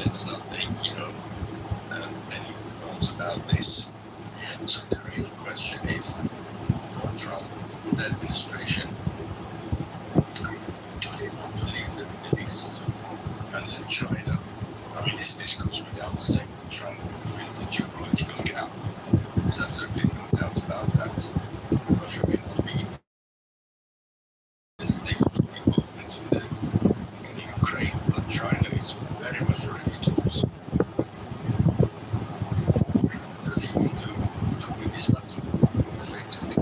let's not make, any bones about this. So the real question is, for Trump, the administration, do they want to leave the Middle East and let China? I mean, this goes without saying that Trump would fill the geopolitical gap. There's absolutely no doubt about that. Russia may not be a state involvement in Ukraine, but China is very much ready to also. Does he want to win this battle effectively?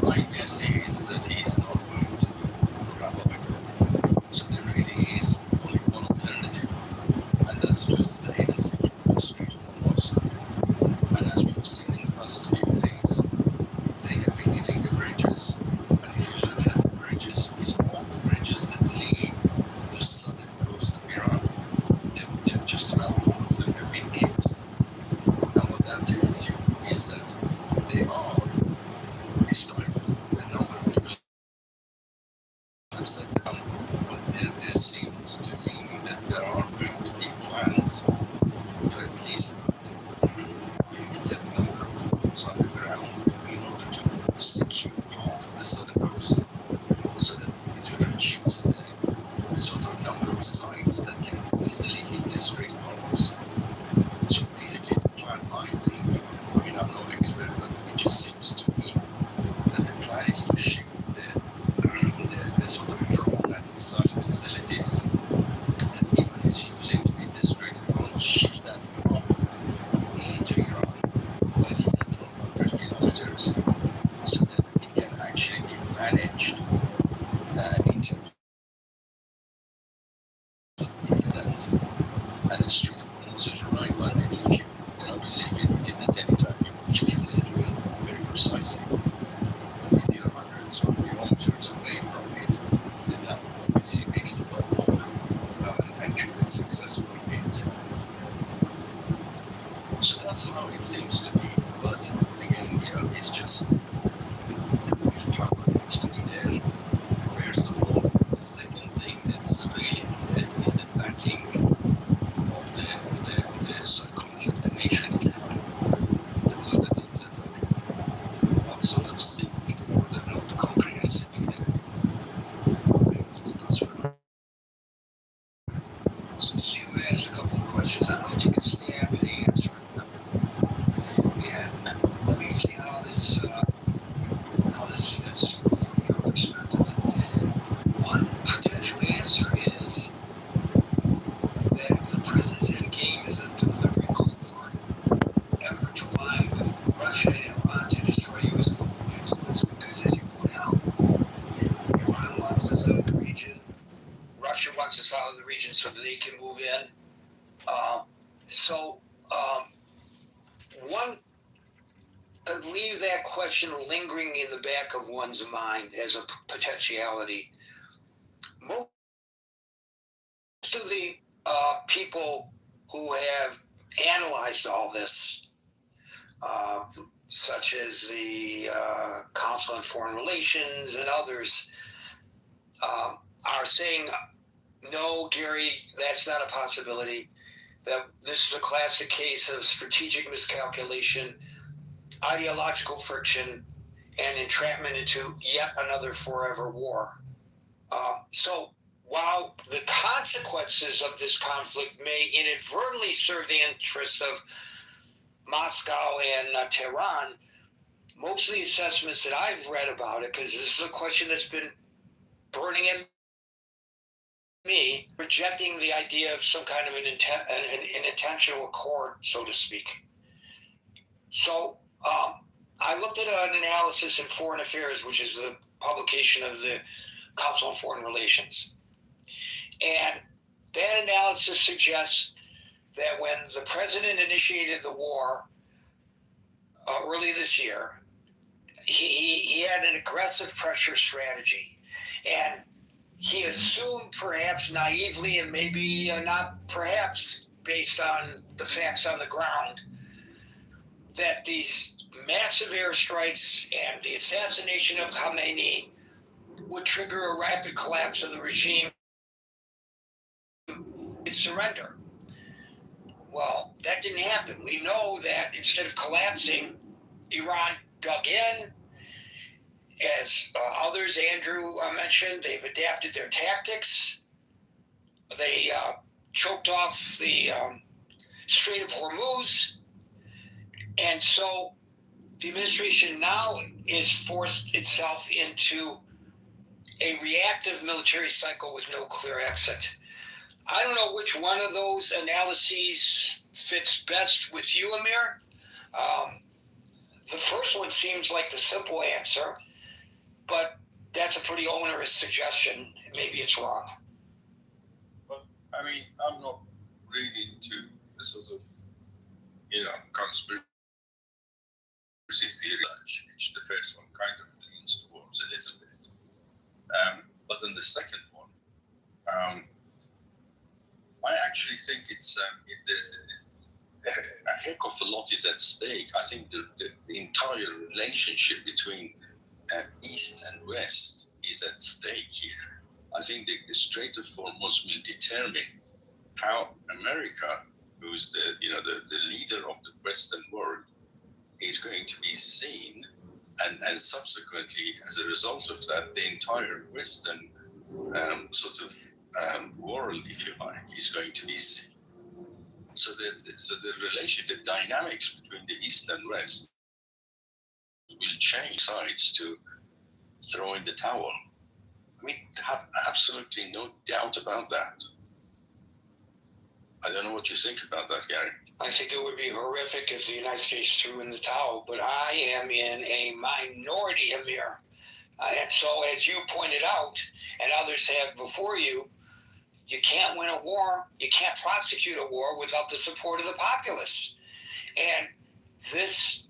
My guess is that he is not going to wrap up again. So there really is only one alternative, and that's just stay in a secure Strait of Hormuz. And as we've seen in the past few days, they have been hitting the bridges. And if you look at the bridges, it's all the bridges that lead to the southern coast of Iran. They're just about all of them have been hit. And what that tells you is that they are, despite the number of people have said that, but there seems to me that there are going to be plans to at least put a limited number of troops on the ground in order to secure part of the southern coast, so that it will reduce the sort of number of sites that can easily hit the Strait of Hormuz. So basically the plan, I think, I mean, I'm no expert, but it just seems to me that the plan is to shift the sort of drone and missile facilities that Iran is using to hit the Strait of Hormuz, shift that up into Iran by several hundred kilometers, so that it can actually be managed in terms of that. And the Strait of Hormuz is right underneath you. And obviously you can hit it at any time. You can hit it very precisely. But if you're hundreds of kilometers away from it, then that obviously makes the problem of an accurate, successful hit. So that's how it seems to be. But again, it's just the willpower needs to be there. First of all, the second thing that's really needed is the backing of the psychology of the nation. Those are the things that are not sort of synced, or they're not comprehensive in the things. That's what. So you asked a couple of questions. I don't think it's the answer. Yeah, let me see how this fits from your perspective. One potential answer is that the president's end game is a deliberate covert effort to align with Russia and Iran to destroy U.S. global influence, because, as you point out, Iran wants us out of the region, Russia wants us out of the region so that they can move in. One could leave that question lingering in the back of one's mind as a potentiality. Most of the people who have analyzed all this, such as the Council on Foreign Relations and others, are saying, no, Gary, that's not a possibility. That this is a classic case of strategic miscalculation, ideological friction, and entrapment into yet another forever war. So while the consequences of this conflict may inadvertently serve the interests of Moscow and Tehran, most of the assessments that I've read about it, because this is a question that's been burning in me, rejecting the idea of some kind of an intentional accord, so to speak. So I looked at an analysis in Foreign Affairs, which is the publication of the Council on Foreign Relations. And that analysis suggests that when the president initiated the war early this year, he had an aggressive pressure strategy. And he assumed, perhaps naively, and maybe not perhaps based on the facts on the ground, that these massive airstrikes and the assassination of Khamenei would trigger a rapid collapse of the regime and surrender. Well, that didn't happen. We know that instead of collapsing, Iran dug in. As others, Andrew mentioned, they've adapted their tactics. They choked off the Strait of Hormuz. And so the administration now is forced itself into a reactive military cycle with no clear exit. I don't know which one of those analyses fits best with you, Amir. The first one seems like the simple answer, but that's a pretty onerous suggestion. Maybe it's wrong. Well, I mean, I'm not really into the sort of, conspiracy theory, which the first one kind of leans towards a little bit. But in the second one, I actually think it's a heck of a lot is at stake. I think the entire relationship between East and West is at stake here. I think the Strait of Hormuz will determine how America, who's the leader of the Western world, is going to be seen, and subsequently, as a result of that, the entire Western world, if you like, is going to be seen. So the relation, the dynamics between the East and West will change sides to throw in the towel. I mean, have absolutely no doubt about that. I don't know what you think about that, Gary. I think it would be horrific if the United States threw in the towel, but I am in a minority, Amir. And so, as you pointed out, and others have before you, you can't win a war, you can't prosecute a war without the support of the populace. And this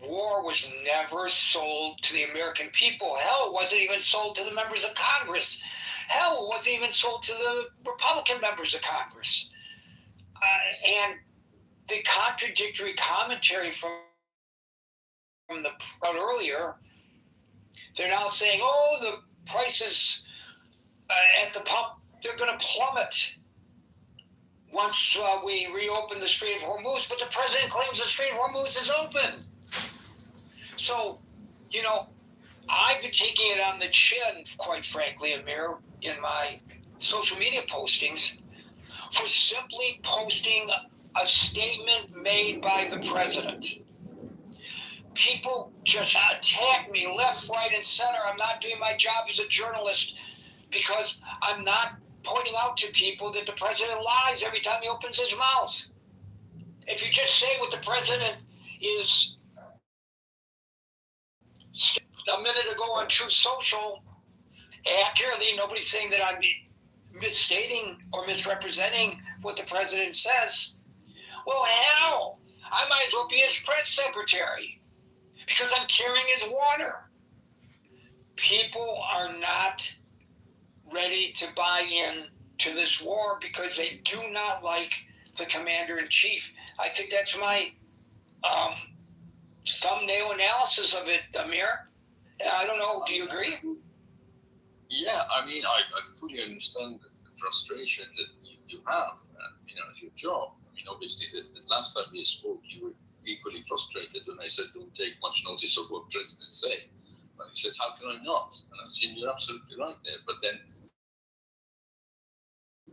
war was never sold to the American people. Hell, it wasn't even sold to the members of Congress. Hell, it wasn't even sold to the Republican members of Congress. And the contradictory commentary from the crowd earlier, they're now saying, oh, the prices at the pump, they're going to plummet once we reopen the Strait of Hormuz, but the president claims the Strait of Hormuz is open. So, I've been taking it on the chin, quite frankly, Amir, in my social media postings for simply posting a statement made by the president. People just attack me left, right, and center. I'm not doing my job as a journalist because I'm not pointing out to people that the president lies every time he opens his mouth. If you just say what the president is a minute ago on Truth Social accurately, nobody's saying that I'm misstating or misrepresenting what the president says. Well, hell, I might as well be his press secretary because I'm carrying his water. People are not ready to buy in to this war because they do not like the commander-in-chief. I think that's my thumbnail analysis of it, Amir. I don't know. Do you agree? Yeah, I mean, I fully understand the frustration that you have, at your job. I mean, obviously, the last time we spoke, you were equally frustrated when I said don't take much notice of what presidents say. But you said, how can I not? And I said, you're absolutely right there. But then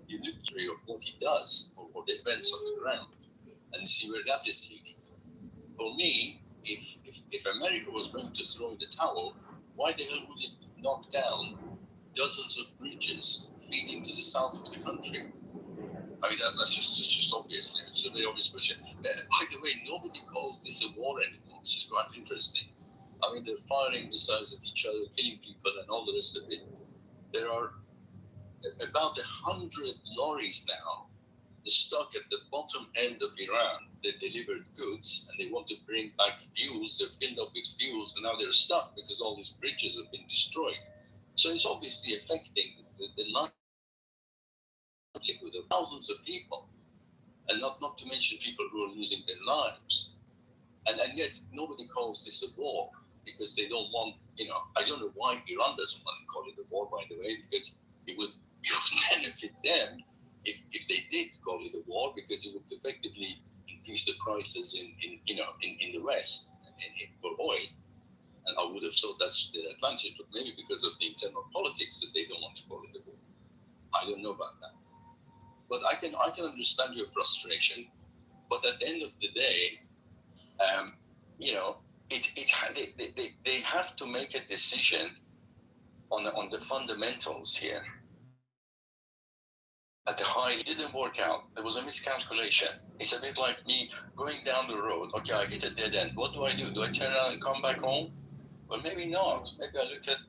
you look at what he does or the events on the ground and see where that is leading. For me, if America was going to throw in the towel, why the hell would it knock down dozens of bridges feeding to the south of the country? I mean, that's just obvious. It's a very obvious question. By the way, nobody calls this a war anymore, which is quite interesting. I mean, they're firing missiles at each other, killing people, and all the rest of it. There are about 100 lorries now stuck at the bottom end of Iran. They delivered goods, and they want to bring back fuels. They're filled up with fuels, and now they're stuck because all these bridges have been destroyed. So it's obviously affecting the livelihood of thousands of people, and not to mention people who are losing their lives. And yet nobody calls this a war because they don't want, I don't know why Iran doesn't want to call it a war, by the way, because it would benefit them if they did call it a war, because it would effectively increase the prices in the West for oil. And I would have thought that's their advantage, but maybe because of the internal politics that they don't want to call it a war. I don't know about that. But I can understand your frustration. But at the end of the day, they have to make a decision on the fundamentals here. At the high, it didn't work out. There was a miscalculation. It's a bit like me going down the road. Okay, I hit a dead end. What do? Do I turn around and come back home? Well, maybe not. Maybe I look at,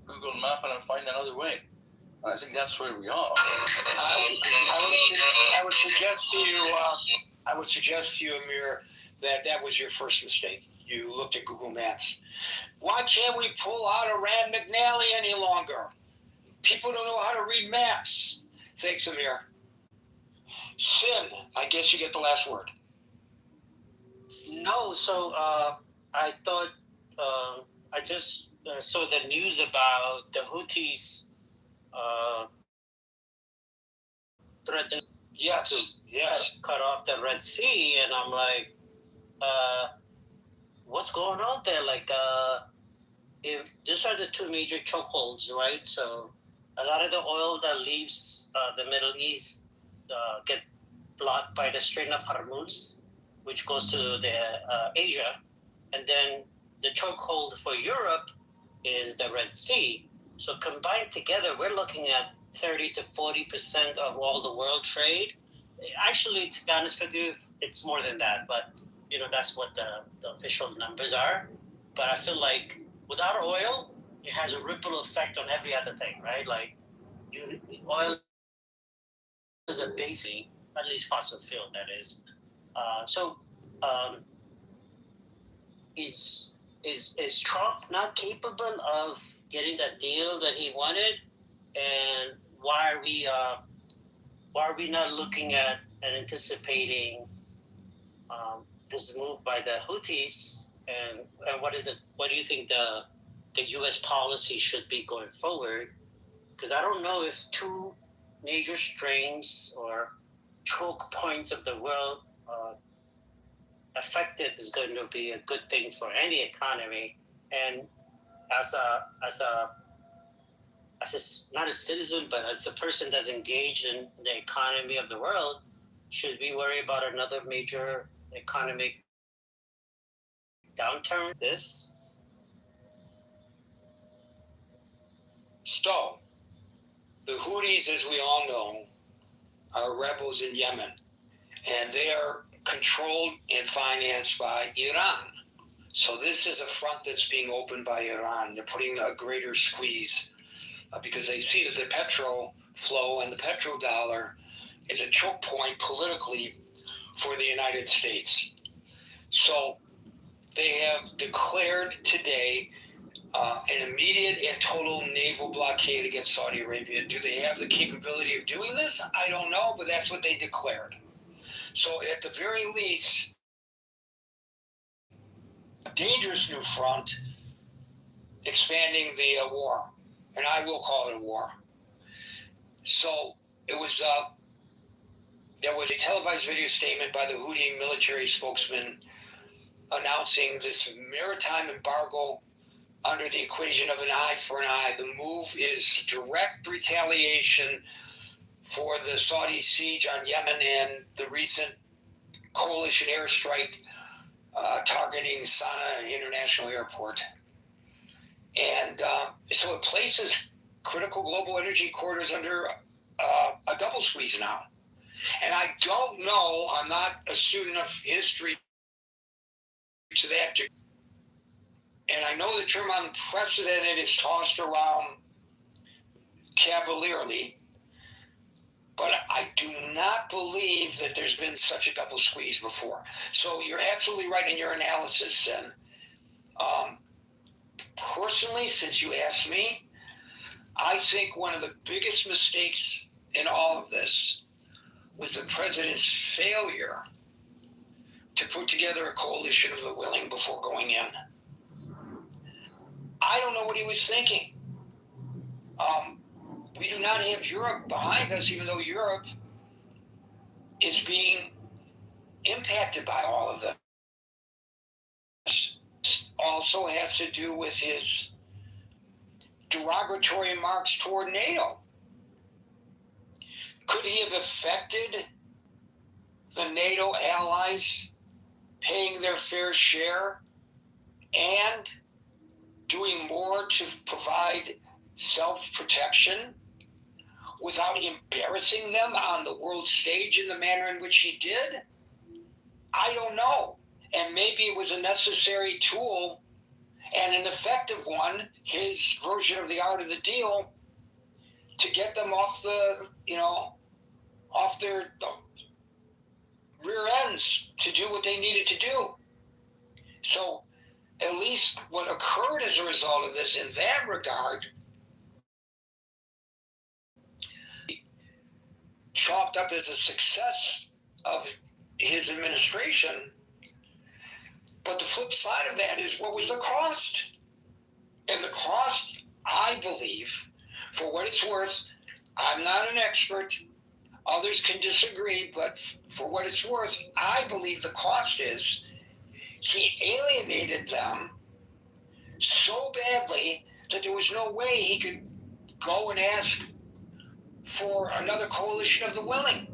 Google Map and I find another way. And I think that's where we are. I would suggest to you, Amir, that was your first mistake. You looked at Google Maps. Why can't we pull out a Rand McNally any longer? People don't know how to read maps. Thanks, Amir. Sin, I guess you get the last word. No, so I thought I just saw the news about the Houthis threatening to cut off the Red Sea, and I'm like, what's going on there? Like, if these are the two major chokeholds, right? So a lot of the oil that leaves the Middle East get blocked by the Strait of Hormuz, which goes to the Asia, and then the chokehold for Europe is the Red Sea. So combined together, we're looking at 30 to 40% of all the world trade. Actually, to be honest with you, it's more than that, but that's what the official numbers are. But I feel like without oil, it has a ripple effect on every other thing, right? Like oil is a basic, at least fossil fuel, that is. Is Trump not capable of getting that deal that he wanted? And why are we not looking at and anticipating this move by the Houthis? And what do you think the U.S. policy should be going forward? Because I don't know if two major strains or choke points of the world affected is going to be a good thing for any economy. And as not a citizen, but as a person that's engaged in the economy of the world, should we worry about another major economic downturn? So, the Houthis, as we all know, are rebels in Yemen, and they are controlled and financed by Iran. So this is a front that's being opened by Iran. They're putting a greater squeeze because they see that the petro flow and the petrodollar is a choke point politically for the United States. So they have declared today an immediate and total naval blockade against Saudi Arabia. Do they have the capability of doing this? I don't know, but that's what they declared. So at the very least, a dangerous new front expanding the war, and I will call it a war. So it was there was a televised video statement by the Houthi military spokesman announcing this maritime embargo under the equation of an eye for an eye. The move is direct retaliation for the Saudi siege on Yemen and the recent coalition airstrike targeting Sana'a International Airport. And so it places critical global energy corridors under a double squeeze now. And I don't know, I'm not a student of history to that degree. And I know the term unprecedented is tossed around cavalierly, but I do not believe that there's been such a double squeeze before. So you're absolutely right in your analysis, and personally, since you asked me, I think one of the biggest mistakes in all of this was the president's failure to put together a coalition of the willing before going in. I don't know what he was thinking. we do not have Europe behind us, even though Europe is being impacted by all of this. Also has to do with his derogatory remarks toward NATO. Could he have affected the NATO allies paying their fair share and doing more to provide self-protection without embarrassing them on the world stage in the manner in which he did? I don't know. And maybe it was a necessary tool and an effective one, his version of the art of the deal, to get them off their rear ends to do what they needed to do. So at least what occurred as a result of this in that regard, chalked up as a success of his administration. But the flip side of that is, what was the cost? And the cost, I believe, for what it's worth, I'm not an expert, others can disagree, but for what it's worth, I believe the cost is he alienated them so badly that there was no way he could go and ask for another coalition of the willing.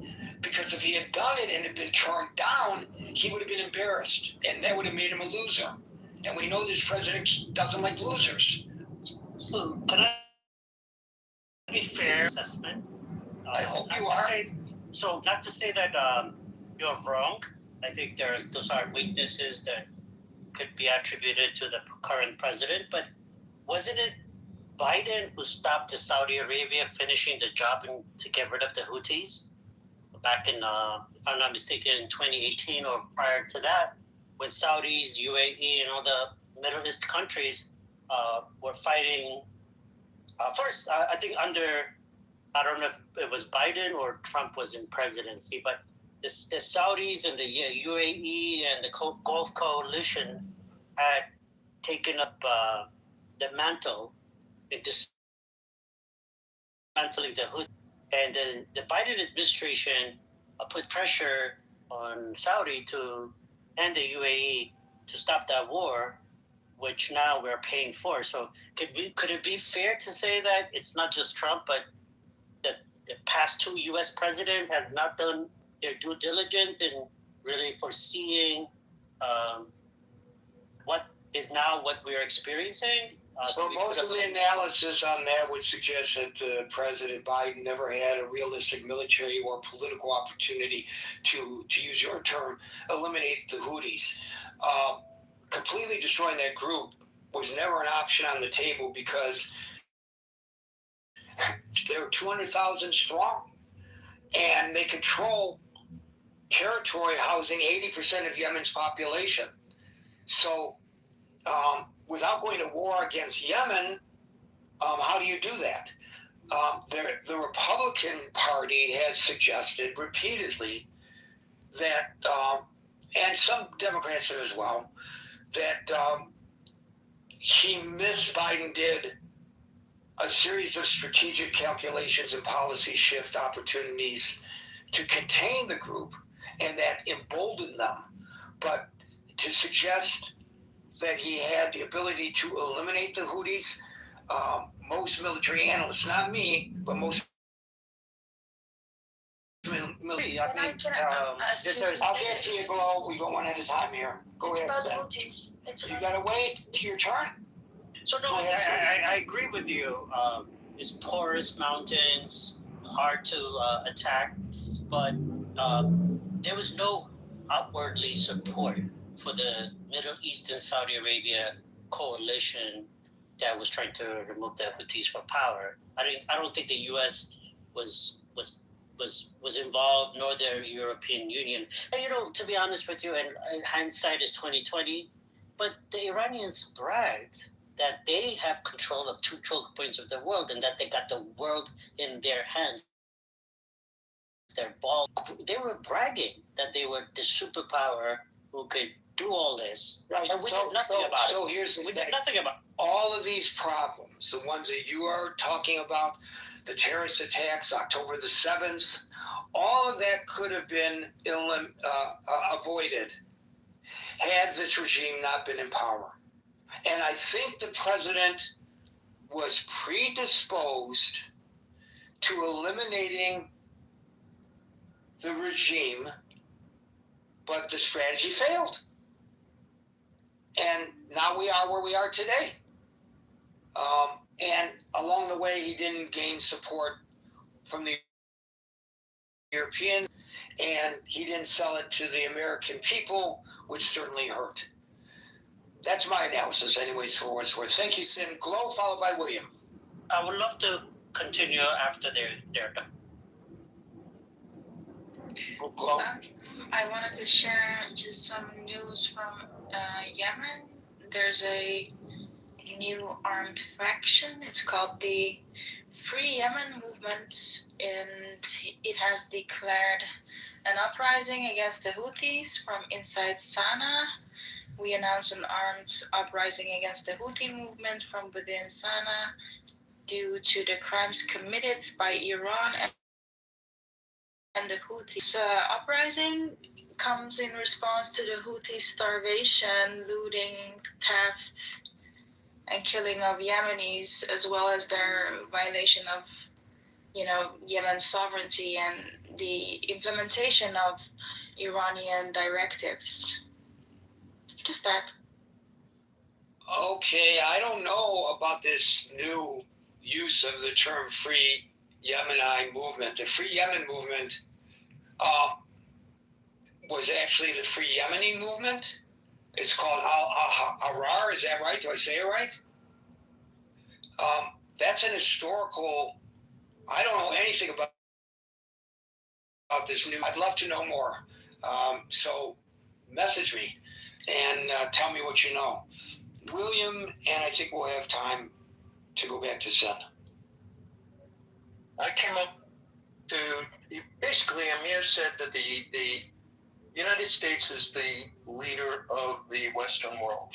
Because if he had done it and had been turned down, he would have been embarrassed, and that would have made him a loser. And we know this president doesn't like losers. So, can I be fair assessment? I hope you are. Not to say that you're wrong. I think those are weaknesses that could be attributed to the current president. But wasn't it Biden who stopped the Saudi Arabia finishing the job to get rid of the Houthis? Back in, if I'm not mistaken, in 2018 or prior to that, when Saudis, UAE, and all the Middle East countries were fighting. First, I think I don't know if it was Biden or Trump was in presidency, but the Saudis and the UAE and the Gulf Coalition had taken up the mantle in dismantling the Houthis. And then the Biden administration put pressure on Saudi and the UAE to stop that war, which now we're paying for. So could it be fair to say that it's not just Trump, but the past two U.S. presidents have not done their due diligence in really foreseeing what is now what we're experiencing? So most of the analysis on that would suggest that President Biden never had a realistic military or political opportunity to use your term, eliminate the Houthis. Completely destroying that group was never an option on the table because they were 200,000 strong, and they control territory housing 80% of Yemen's population. So without going to war against Yemen, how do you do that? The Republican Party has suggested repeatedly that, and some Democrats have as well, that Biden did a series of strategic calculations and policy shift opportunities to contain the group, and that emboldened them. But to suggest that he had the ability to eliminate the Houthis, most military analysts, not me, but most military. I'll get to you, Glow. We go one at a time here. Go ahead, Sam. You gotta wait to your turn. So no, I agree with you. It's porous mountains, hard to attack, but there was no outwardly support for the Middle East and Saudi Arabia coalition that was trying to remove the Houthis from power. I don't think the U.S. was involved, nor the European Union. And to be honest with you, and hindsight is 2020, but the Iranians bragged that they have control of 2 choke points of the world and that they got the world in their hands. Their ball. They were bragging that they were the superpower who could do all this. Right. And we did nothing about so it. here's the We thing. did nothing about it. All of these problems, the ones that you are talking about, the terrorist attacks, October the 7th, all of that could have been avoided had this regime not been in power. And I think the president was predisposed to eliminating the regime, but the strategy failed. And now we are where we are today. And along the way, he didn't gain support from the Europeans, and he didn't sell it to the American people, which certainly hurt. That's my analysis, anyways, for what it's worth. Thank you, Sim. Glow, followed by William. I would love to continue after they're done. Glow. I wanted to share just some news from Yemen. There's a new armed faction. It's called the Free Yemen Movement, and it has declared an uprising against the Houthis from inside Sana'a. We announced an armed uprising against the Houthi movement from within Sana'a due to the crimes committed by Iran and the Houthis. This uprising comes in response to the Houthi starvation, looting, theft, and killing of Yemenis, as well as their violation of, Yemen's sovereignty and the implementation of Iranian directives. Just that. Okay, I don't know about this new use of the term Free Yemeni movement. The Free Yemen movement was actually the Free Yemeni movement. It's called Al-Ahrar, is that right? Do I say it right? That's an historical, I don't know anything about this new, I'd love to know more. So message me and tell me what you know. William, and I think we'll have time to go back to Sen. I came up to, basically Amir said that the United States is the leader of the Western world.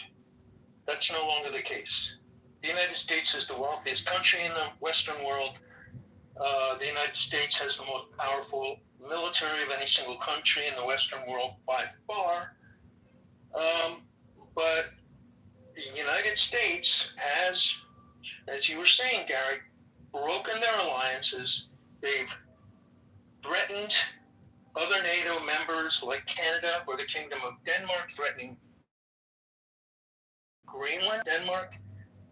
That's no longer the case. The United States is the wealthiest country in the Western world. The United States has the most powerful military of any single country in the Western world by far. But the United States has, as you were saying, Gary, broken their alliances. They've threatened other NATO members like Canada or the Kingdom of Denmark, threatening Greenland, Denmark.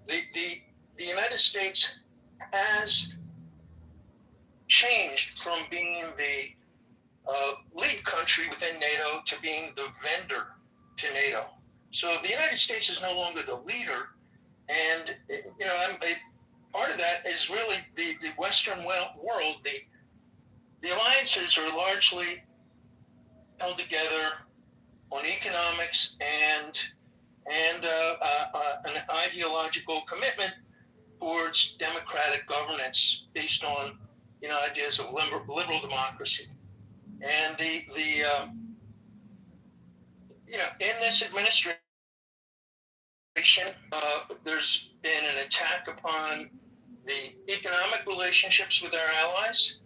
The United States has changed from being the lead country within NATO to being the vendor to NATO. So the United States is no longer the leader, and part of that is really the Western world. The alliances are largely held together on economics and an ideological commitment towards democratic governance based on ideas of liberal democracy. And in this administration, there's been an attack upon the economic relationships with our allies,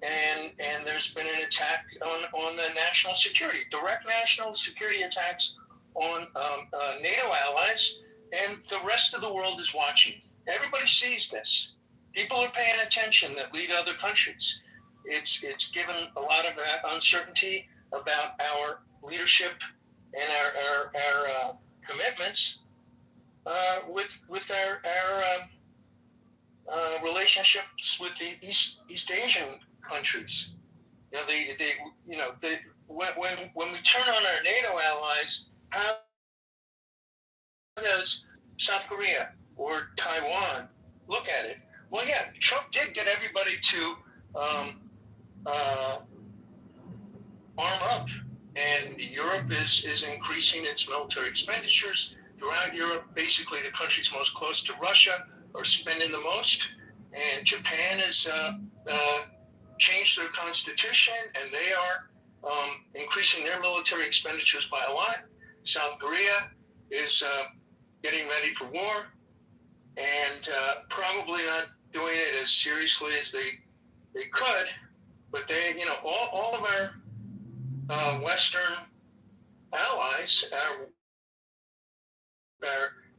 and there's been an attack on the national security, direct national security attacks on NATO allies, and the rest of the world is watching. Everybody sees this. People are paying attention that lead other countries. It's given a lot of uncertainty about our leadership and our commitments with our relationships with the East Asian countries. When we turn on our NATO allies, how does South Korea or Taiwan look at it? Well, yeah, Trump did get everybody to arm up, and Europe is increasing its military expenditures. Throughout Europe, basically the countries most close to Russia are spending the most, and Japan has changed their constitution, and they are increasing their military expenditures by a lot. South Korea is getting ready for war and probably not doing it as seriously as they could. But they, all of our Western allies, our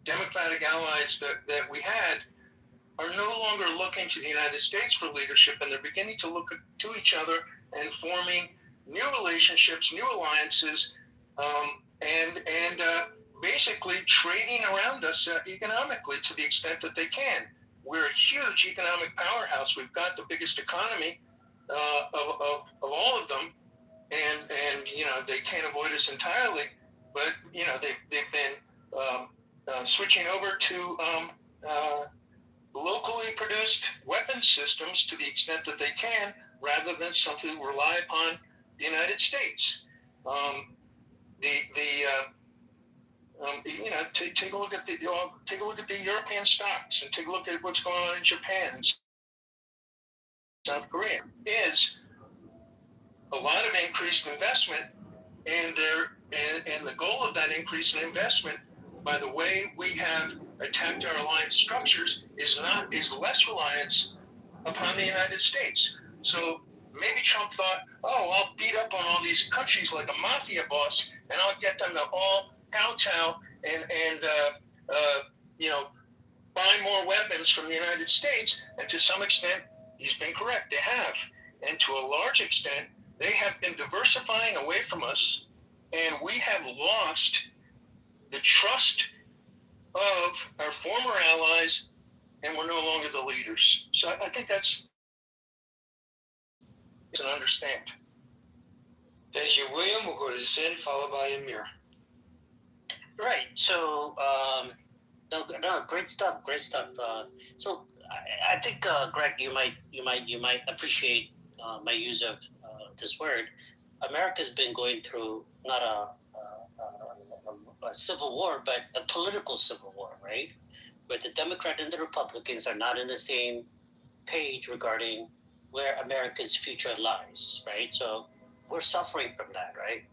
democratic allies that we had, are no longer looking to the United States for leadership, and they're beginning to look to each other and forming new relationships, new alliances, and basically trading around us economically to the extent that they can. We're a huge economic powerhouse. We've got the biggest economy of all of them, and they can't avoid us entirely. But they've been switching over to locally produced weapons systems to the extent that they can, rather than simply rely upon the United States. Take a look at the European stocks, and take a look at what's going on in Japan and South Korea. Is a lot of increased investment, and the goal of that increase in investment, by the way we have attacked our alliance structures, is less reliance upon the United States. So maybe Trump thought, oh, I'll beat up on all these countries like a mafia boss, and I'll get them to all kowtow and buy more weapons from the United States. And to some extent, he's been correct. They have. And to a large extent, they have been diversifying away from us, and we have lost the trust of our former allies, and we're no longer the leaders. So I think that's an understand. Thank you, William. We'll go to Sin, followed by Amir. Right. So, no, great stuff. So, I think, Greg, you might appreciate my use of this word. America's been going through not a civil war, but a political civil war, right? Where the Democrats and the Republicans are not on the same page regarding where America's future lies, right? So we're suffering from that, right?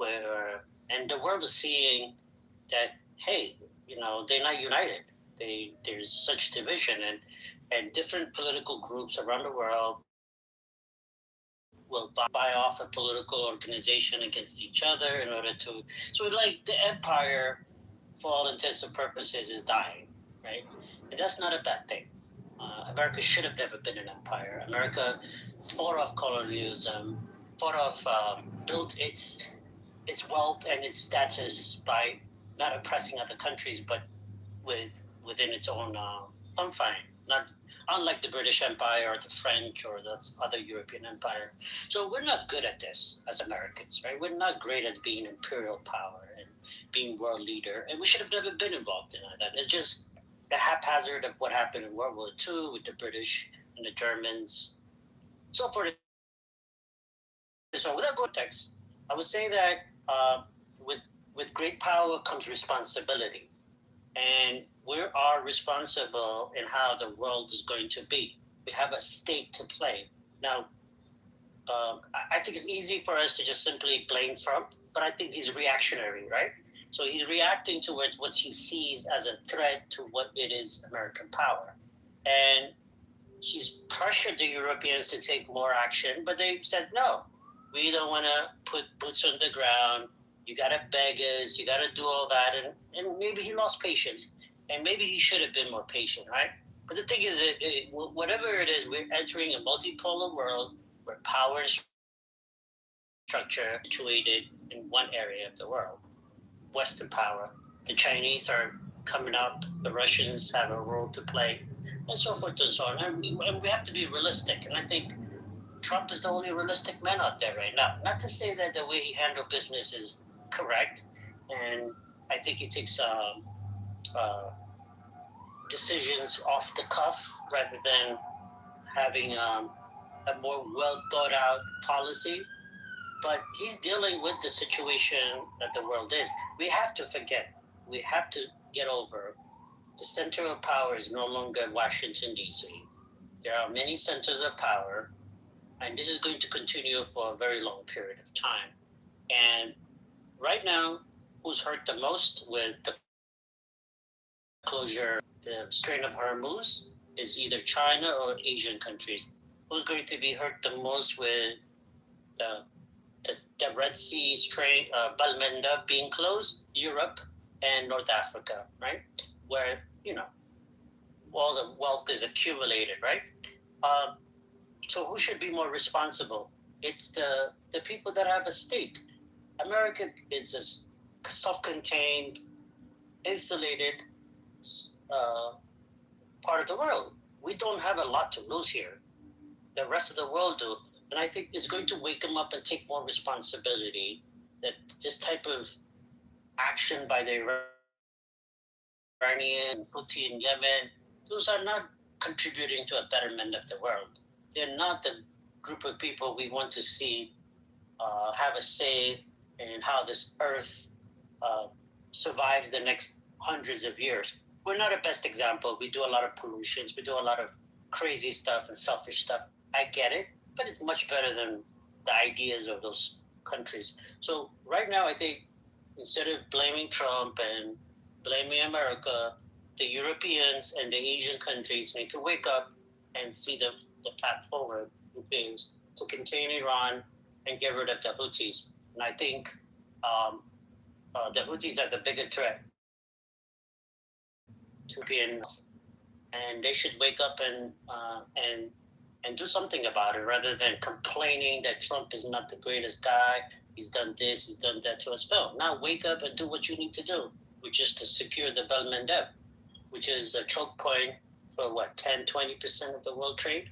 And the world is seeing that, hey, they're not united. There's such division, and different political groups around the world will buy off a political organization against each other in order to. So, like, the empire, for all intents and purposes, is dying, right? And that's not a bad thing. America should have never been an empire. America fought off colonialism, built its wealth and its status by not oppressing other countries, but within its own confine. Not unlike the British Empire or the French or the other European empire. So we're not good at this as Americans, right? We're not great at being imperial power and being world leader, and we should have never been involved in that. It's just the haphazard of what happened in World War II with the British and the Germans, so forth. So without context, I would say that with great power comes responsibility, and we are responsible in how the world is going to be. We have a stake to play. Now, I think it's easy for us to just simply blame Trump, but I think he's reactionary, right? So he's reacting towards what he sees as a threat to what it is American power. And he's pressured the Europeans to take more action, but they said, no, we don't want to put boots on the ground. You got to beg us. You got to do all that. And maybe he lost patience. And maybe he should have been more patient, right? But the thing is, whatever it is, we're entering a multipolar world where power and structure is situated in one area of the world. Western power. The Chinese are coming up. The Russians have a role to play, and so forth and so on. And we have to be realistic. And I think Trump is the only realistic man out there right now. Not to say that the way he handled business is correct, and I think he takes decisions off the cuff rather than having a more well thought out policy. But he's dealing with the situation that the world is. We have to get over the center of power is no longer Washington, D.C. There are many centers of power, and this is going to continue for a very long period of time. And right now, who's hurt the most with the closure, the Strait of Hormuz, is either China or Asian countries. Who's going to be hurt the most with the Red Sea Strait, Bab el-Mandeb being closed? Europe and North Africa, right? Where, all the wealth is accumulated, right? So who should be more responsible? It's the people that have a stake. America is a self-contained, insulated part of the world. We don't have a lot to lose here. The rest of the world do. And I think it's going to wake them up and take more responsibility that this type of action by the Iranians, Houthi in Yemen, those are not contributing to a betterment of the world. They're not the group of people we want to see have a say in how this earth survives the next hundreds of years. We're not a best example. We do a lot of pollutions. We do a lot of crazy stuff and selfish stuff. I get it, but it's much better than the ideas of those countries. So right now, I think instead of blaming Trump and blaming America, the Europeans and the Asian countries need to wake up and see the path forward is to contain Iran and get rid of the Houthis. And I think the Houthis are the bigger threat to European, and they should wake up and do something about it rather than complaining that Trump is not the greatest guy. He's done this, he's done that to us. No, now wake up and do what you need to do, which is to secure the Bab el-Mandeb, which is a choke point for 10-20% of the world trade.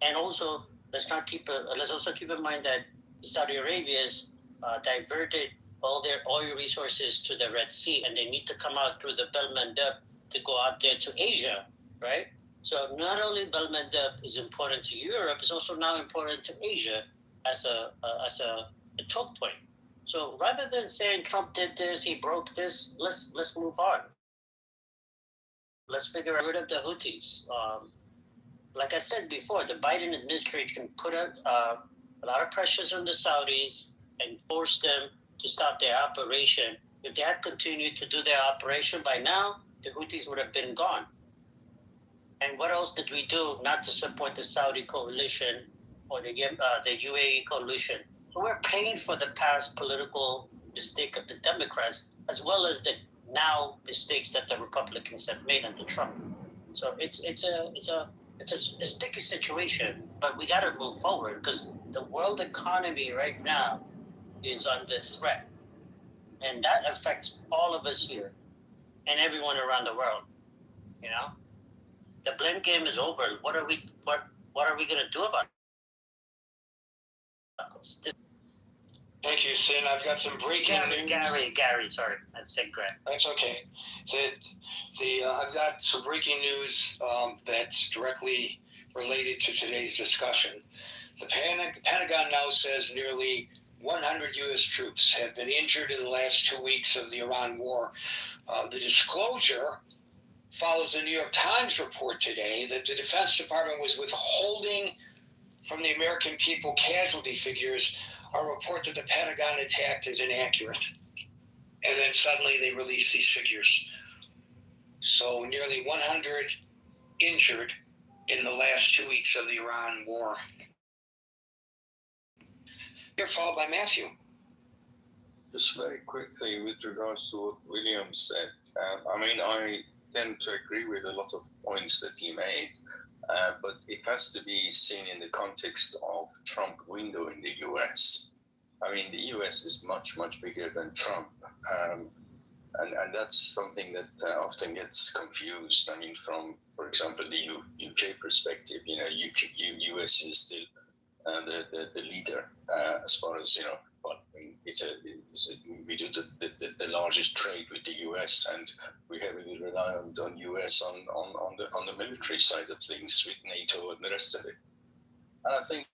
And also, let's also keep in mind that Saudi Arabia's diverted all their oil resources to the Red Sea, and they need to come out through the Bab el-Mandeb to go out there to Asia, right? So not only Bab el-Mandeb is important to Europe, it's also now important to Asia as a choke point. So rather than saying Trump did this, he broke this, let's move on. Let's figure out rid of the Houthis. Like I said before, the Biden administration put a lot of pressures on the Saudis and force them to stop their operation. If they had continued to do their operation by now, the Houthis would have been gone. And what else did we do not to support the Saudi coalition or the UAE coalition? So we're paying for the past political mistake of the Democrats, as well as the now mistakes that the Republicans have made under Trump. So it's a sticky situation, but we got to move forward because the world economy right now is under threat, and that affects all of us here and everyone around the world. The blame game is over. What are we going to do about this? Thank you, Sin. I've got some breaking news. Gary, sorry. I said Greg. That's okay. I've got some breaking news that's directly related to today's discussion. The Pentagon now says nearly 100 U.S. troops have been injured in the last 2 weeks of the Iran war. The disclosure follows the New York Times report today that the Defense Department was withholding from the American people casualty figures, a report that the Pentagon attacked is inaccurate. And then suddenly they release these figures. So nearly 100 injured in the last 2 weeks of the Iran war. Here, followed by Matthew. Just very quickly with regards to what William said. I tend to agree with a lot of points that he made, but it has to be seen in the context of Trump window in the U.S. The U.S. is much, much bigger than Trump. And that's something that often gets confused. From, for example, the UK perspective, US is still the leader as far as, we do the largest trade with the US, and we heavily rely on US on the military side of things with NATO and the rest of it. And I think,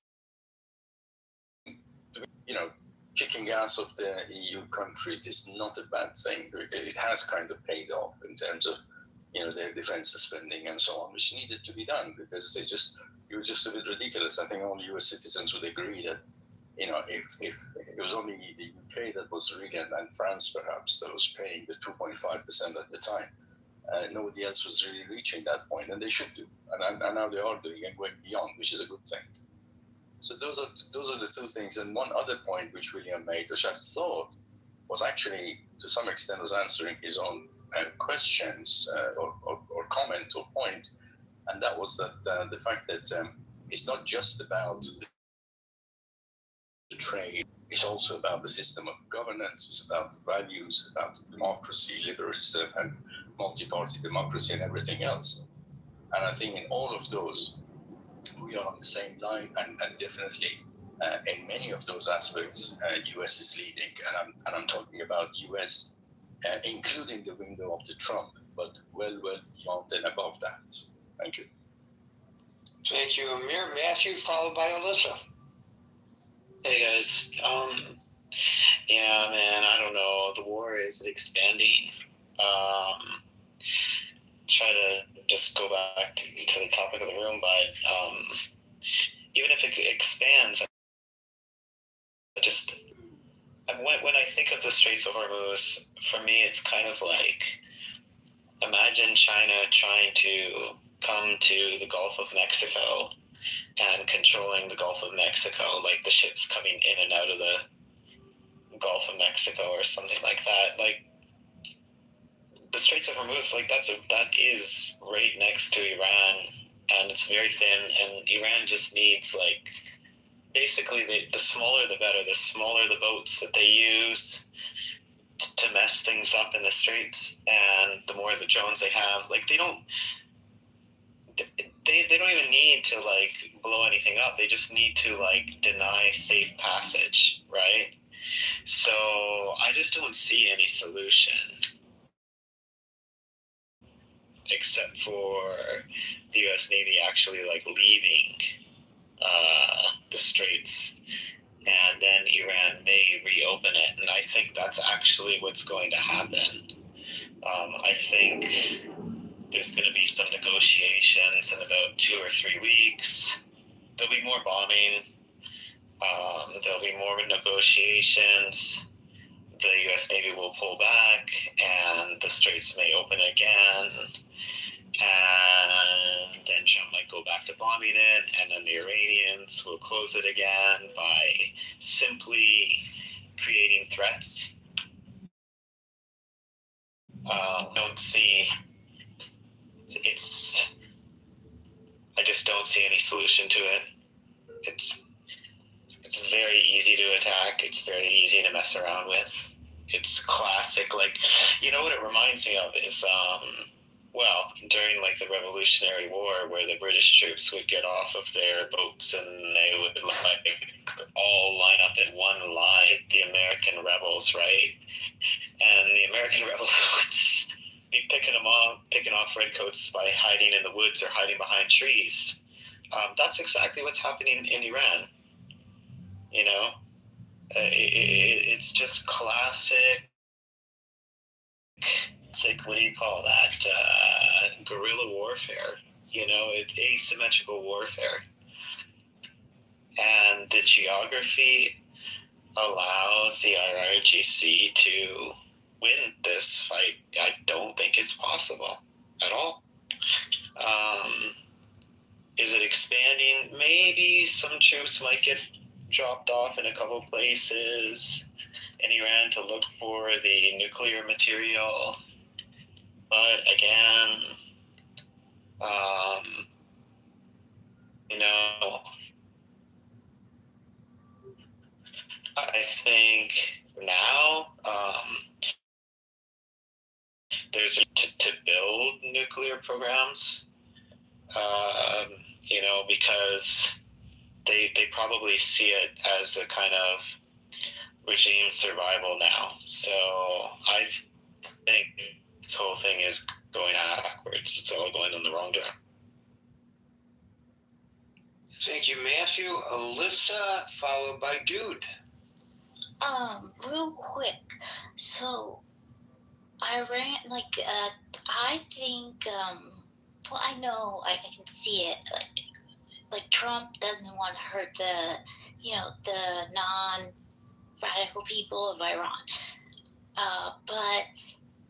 kicking gas of the EU countries is not a bad thing. It has kind of paid off in terms of, their defense spending and so on, which needed to be done because it was just a bit ridiculous. I think all US citizens would agree that, if it was only the UK that was really, and France perhaps, that was paying the 2.5% at the time, nobody else was really reaching that point, and they should do. And now they are doing and going beyond, which is a good thing. So those are the two things. And one other point which William made, which I thought was actually to some extent was answering his own questions or comment or point, and that was that the fact that it's not just about the trade, it's also about the system of governance, it's about the values, about democracy, liberalism, and multi-party democracy and everything else. And I think in all of those, we are on the same line, and definitely in many of those aspects, US is leading. And I'm talking about US, including the window of the Trump, but well beyond and above that. Thank you. Thank you, Amir. Matthew, followed by Alyssa. Hey guys. Yeah, man, I don't know. The war is expanding. Try to just go back to the topic of the room, but even if it expands, when I think of the Straits of Hormuz, for me, it's kind of like, imagine China trying to come to the Gulf of Mexico and controlling the Gulf of Mexico, like the ships coming in and out of the Gulf of Mexico or something like that. Like, the Straits of Hormuz, like that is right next to Iran, and it's very thin, and Iran just needs, like, basically the smaller the better. The smaller the boats that they use to mess things up in the Straits, and the more the drones they have, like, they don't even need to, like, blow anything up. They just need to, like, deny safe passage, right? So I just don't see any solution except for the U.S. Navy actually, like, leaving the Straits, and then Iran may reopen it, and I think that's actually what's going to happen. I think there's going to be some negotiations in about 2 or 3 weeks. There'll be more bombing. There'll be more negotiations. The U.S. Navy will pull back, and the Straits may open again. And then Trump might go back to bombing it, and then the Iranians will close it again by simply creating threats. Don't see I just don't see any solution to it. It's very easy to attack. It's very easy to mess around with. It's classic, like, you know what it reminds me of is, during, like, the Revolutionary War, where the British troops would get off of their boats and they would, like, all line up in one line, the American rebels, right? And the American rebels would be picking off redcoats by hiding in the woods or hiding behind trees. That's exactly what's happening in Iran. You know, it's just classic. What do you call that? Guerrilla warfare. You know, it's asymmetrical warfare, and the geography allows the IRGC to win this fight. I don't think it's possible at all. Is it expanding? Maybe some troops might get dropped off in a couple places in Iran to look for the nuclear material. But again, you know, I think now there's to build nuclear programs, you know, because they probably see it as a kind of regime survival now. So I think this whole thing is going backwards. It's all going in the wrong direction. Thank you, Matthew. Alyssa, followed by Dude. Real quick. So, Iran, I think, well, I know I can see it. Like Trump doesn't want to hurt the the non-radical people of Iran. But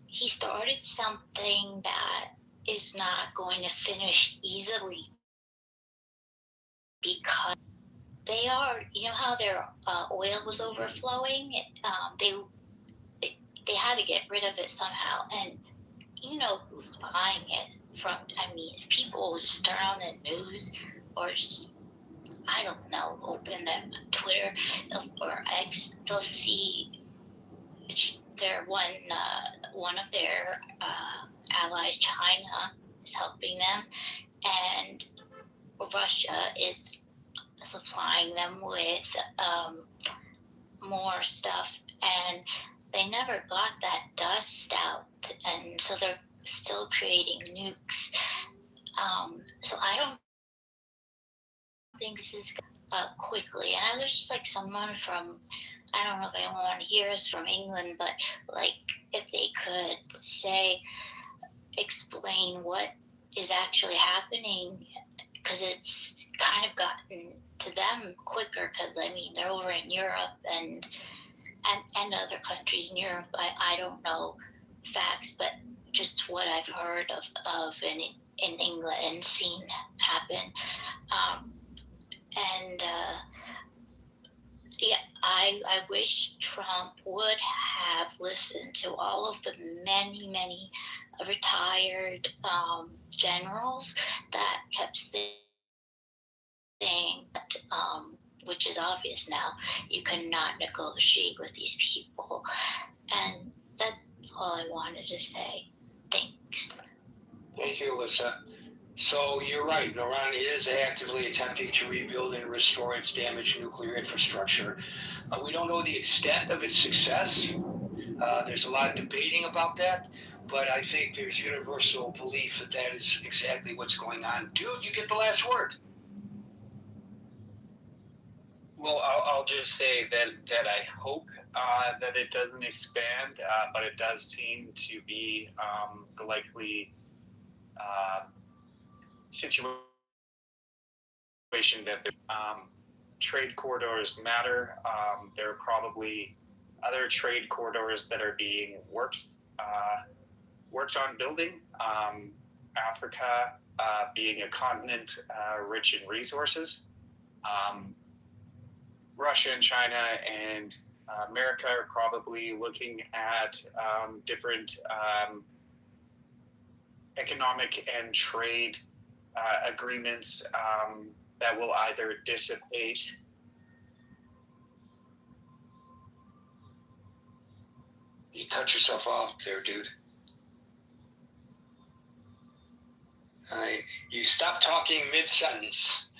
he started something that is not going to finish easily because they are, how their oil was overflowing. They had to get rid of it somehow, and who's buying it from. I mean, if people just turn on the news or just, I don't know, open them Twitter or X, they'll see their one of their allies, China, is helping them, and Russia is supplying them with more stuff, and they never got that dust out, and so they're still creating nukes. So I don't think this is quickly. And there's just like someone from, I don't know if anyone want to hear us from England, but like if they could explain what is actually happening, because it's kind of gotten to them quicker, because I mean they're over in Europe and other countries in Europe. I don't know facts, but just what I've heard of in England and seen happen. I wish Trump would have listened to all of the many, many retired generals that kept saying that, which is obvious now, you cannot negotiate with these people. And that's all I wanted to say. Thanks. Thank you, Alyssa. So you're right. Iran is actively attempting to rebuild and restore its damaged nuclear infrastructure. We don't know the extent of its success. There's a lot of debating about that, but I think there's universal belief that that is exactly what's going on. Dude, you get the last word. Well, I'll just say that I hope that it doesn't expand, but it does seem to be the likely situation that trade corridors matter. There are probably other trade corridors that are being worked on building. Africa being a continent rich in resources. Russia and China and America are probably looking at different economic and trade agreements that will either dissipate. You cut yourself off there, dude. You stopped talking mid-sentence.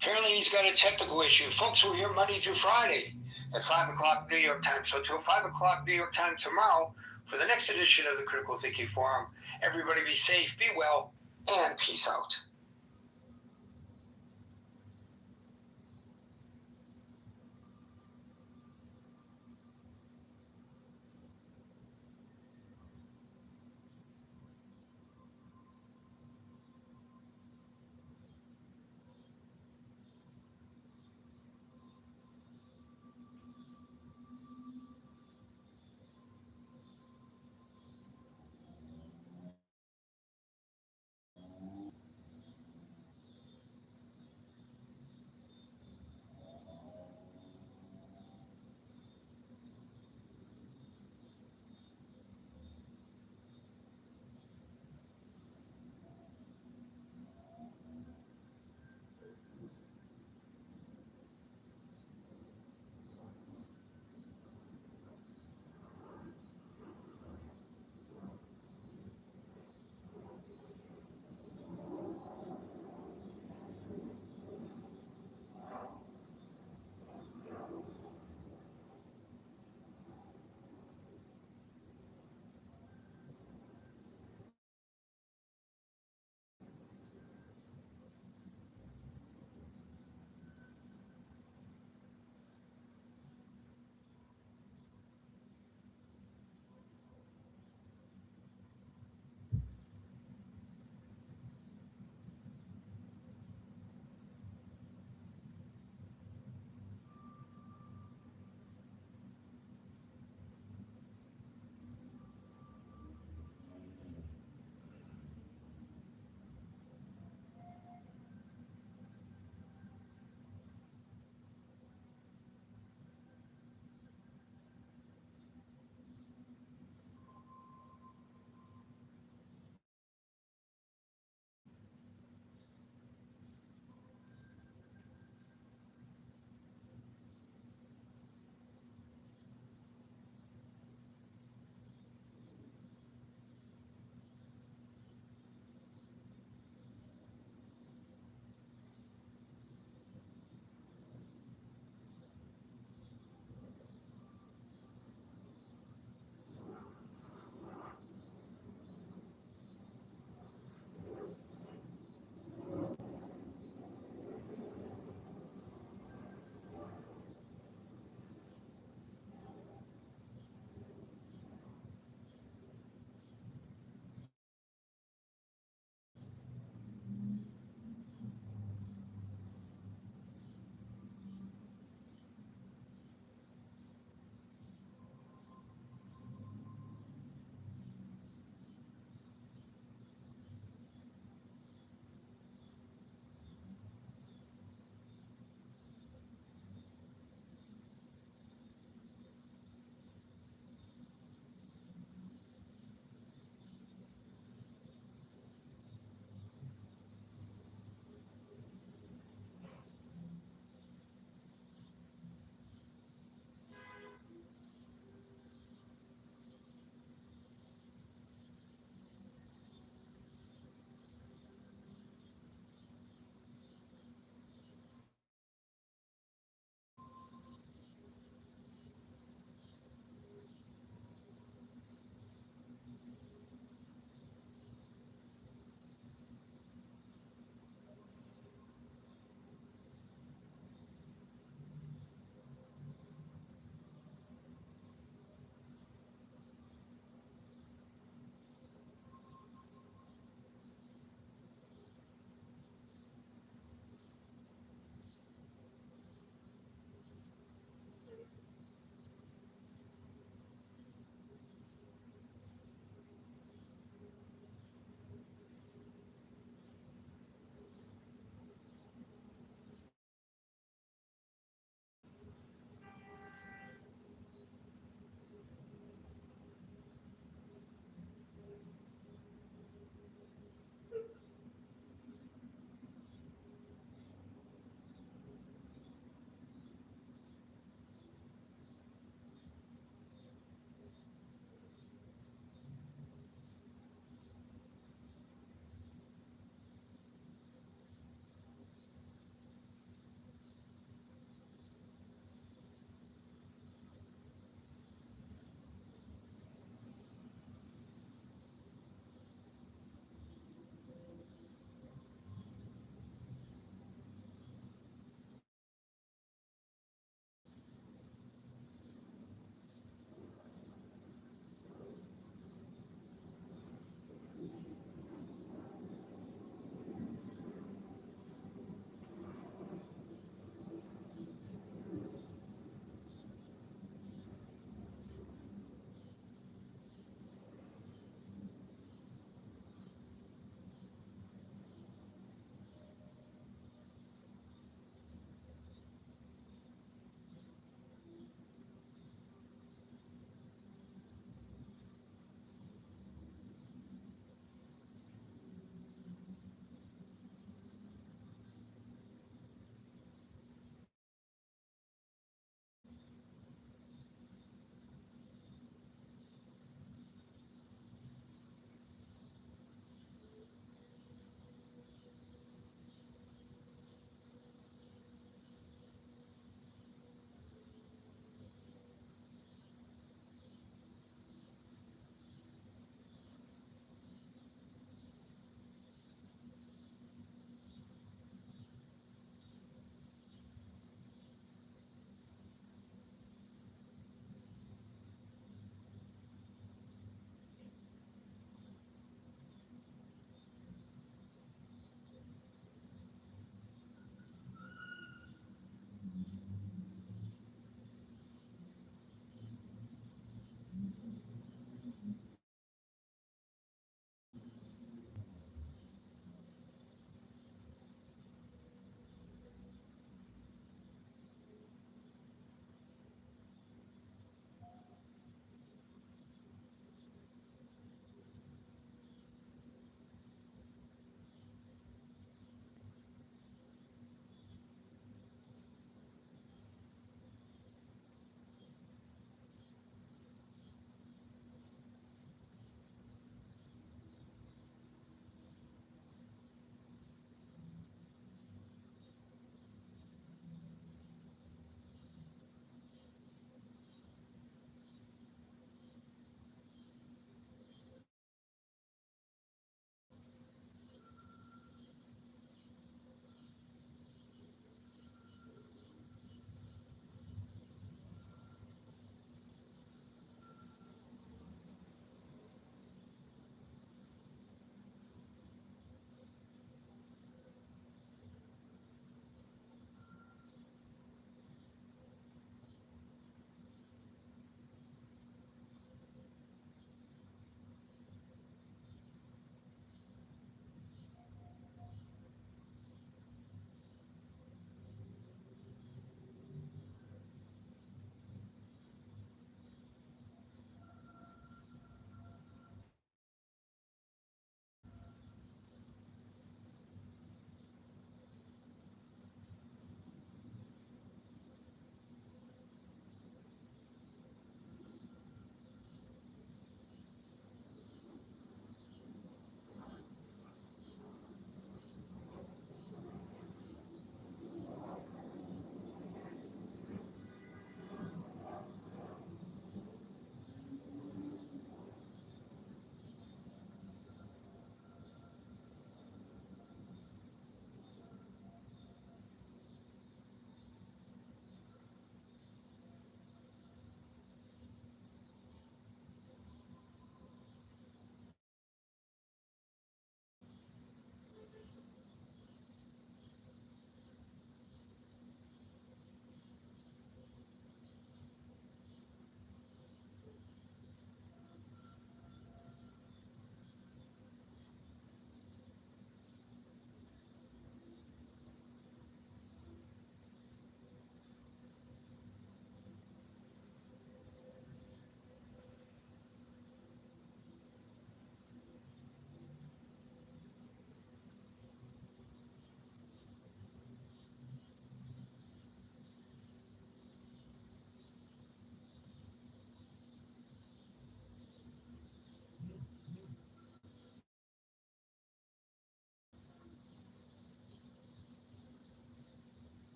Apparently he's got a technical issue. Folks, we're here Monday through Friday at 5 o'clock New York time. So till 5 o'clock New York time tomorrow for the next edition of the Critical Thinking Forum. Everybody be safe, be well, and peace out.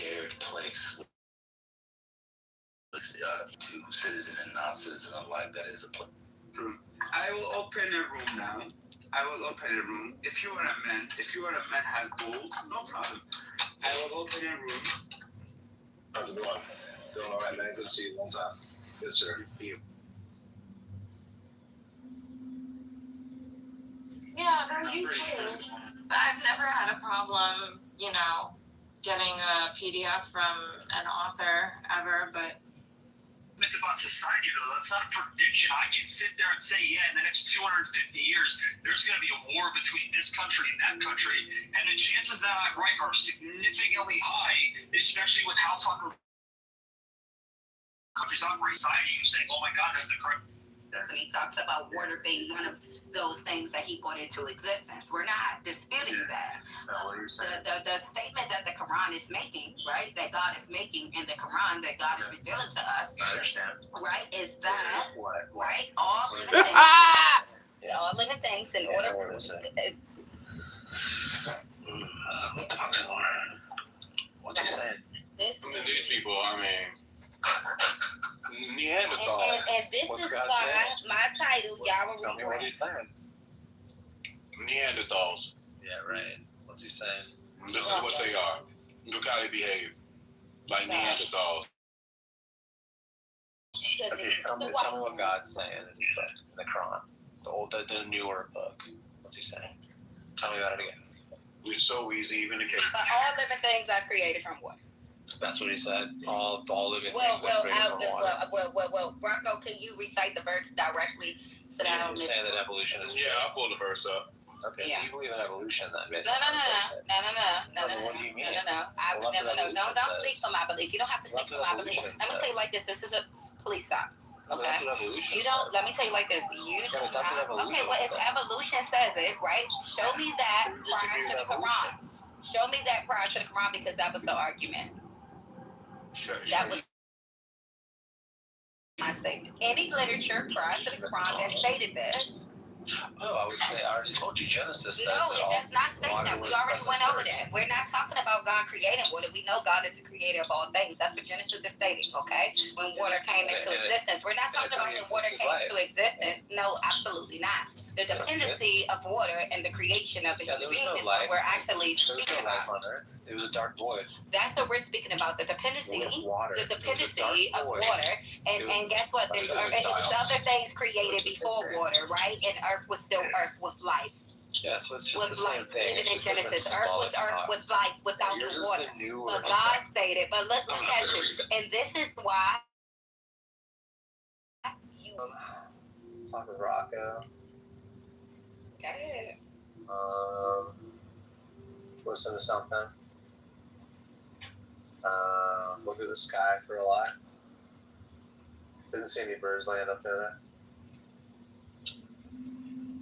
shared place with to citizen and non-citizen alike. That is a place. I will open a room now. I will open a room. If you are a man has balls, no problem. I will open a room. How's it going? Doing all right, man. Good to see you. Long time. Yes, sir. Good to see you. Yeah, you too. I've never had a problem, getting a PDF from an author ever, but It's about society, though. That's not a prediction. I can sit there and say, yeah, in the next 250 years, there's going to be a war between this country and that country, and the chances that I'm right are significantly high, especially with how fucking countries operate. Society, you saying, oh my God, that's the correct. And he talks about water being one of those things that he brought into existence. We're not disputing that. What are you saying? The statement that the Quran is making, right, that God is making in the Quran, that God is revealing to us, I understand. right, is that, What? right, all living things, all living things in order. What is it? What's he saying? These people, I mean, Neanderthal. And this What's is God why saying? my title, y'all Tell me what he's saying. Neanderthals. Yeah, right. What's he saying? This is what they are. Look how they behave. Like Neanderthals. Okay, tell me what God's saying in his book, in the Quran, the newer book. What's he saying? Tell me about it again. It's so easy, even the case. But all living things are created from what? That's what he said. All living Well, things are created from water. well, Bronco, can you recite the verse directly so that I don't You're miss saying that evolution is true. Yeah, I'll pull the verse up. Okay, Yeah. so you believe in evolution then, based No. on what it said. No. What do you mean? Don't speak for my belief. You don't have to speak for my belief. Evolution Let me tell you like this. This is a police stop. No, but that's what evolution You don't. says. Let me tell you like this. You do but that's what not. evolution Okay, well, if says. evolution says it, right? Show me that So you disagree prior to with the Quran. Show me that prior to the Quran because that was the argument. Sure. That was my statement. Any literature prior to the Quran that stated this. Oh, I would say I already told you Genesis says No, that all that's not stating water that. We was already present went over first. that. We're not talking about God creating water. We know God is the creator of all things. That's what Genesis is stating, okay? When water came into existence. We're not talking about when water came into existence. No, absolutely not. The dependency of water and the creation of the human being is what we're actually There was speaking no life about. on Earth. It was a dark void. That's what we're speaking about. The dependency, Of water. the It was a dependency dark of void. water. And guess what? It was And it was other things created It was the before same thing. water, right? And earth was still earth with life. Yeah, so it's just With the same life. thing. Even It's in just different Genesis, earth was symbolic earth talk. with life without Yours the is water. the newer But book. God stated, but look at this. And this is why you Talk of Rocco. okay. Listen to something. Look at the sky for a lot. Didn't see any birds land up there.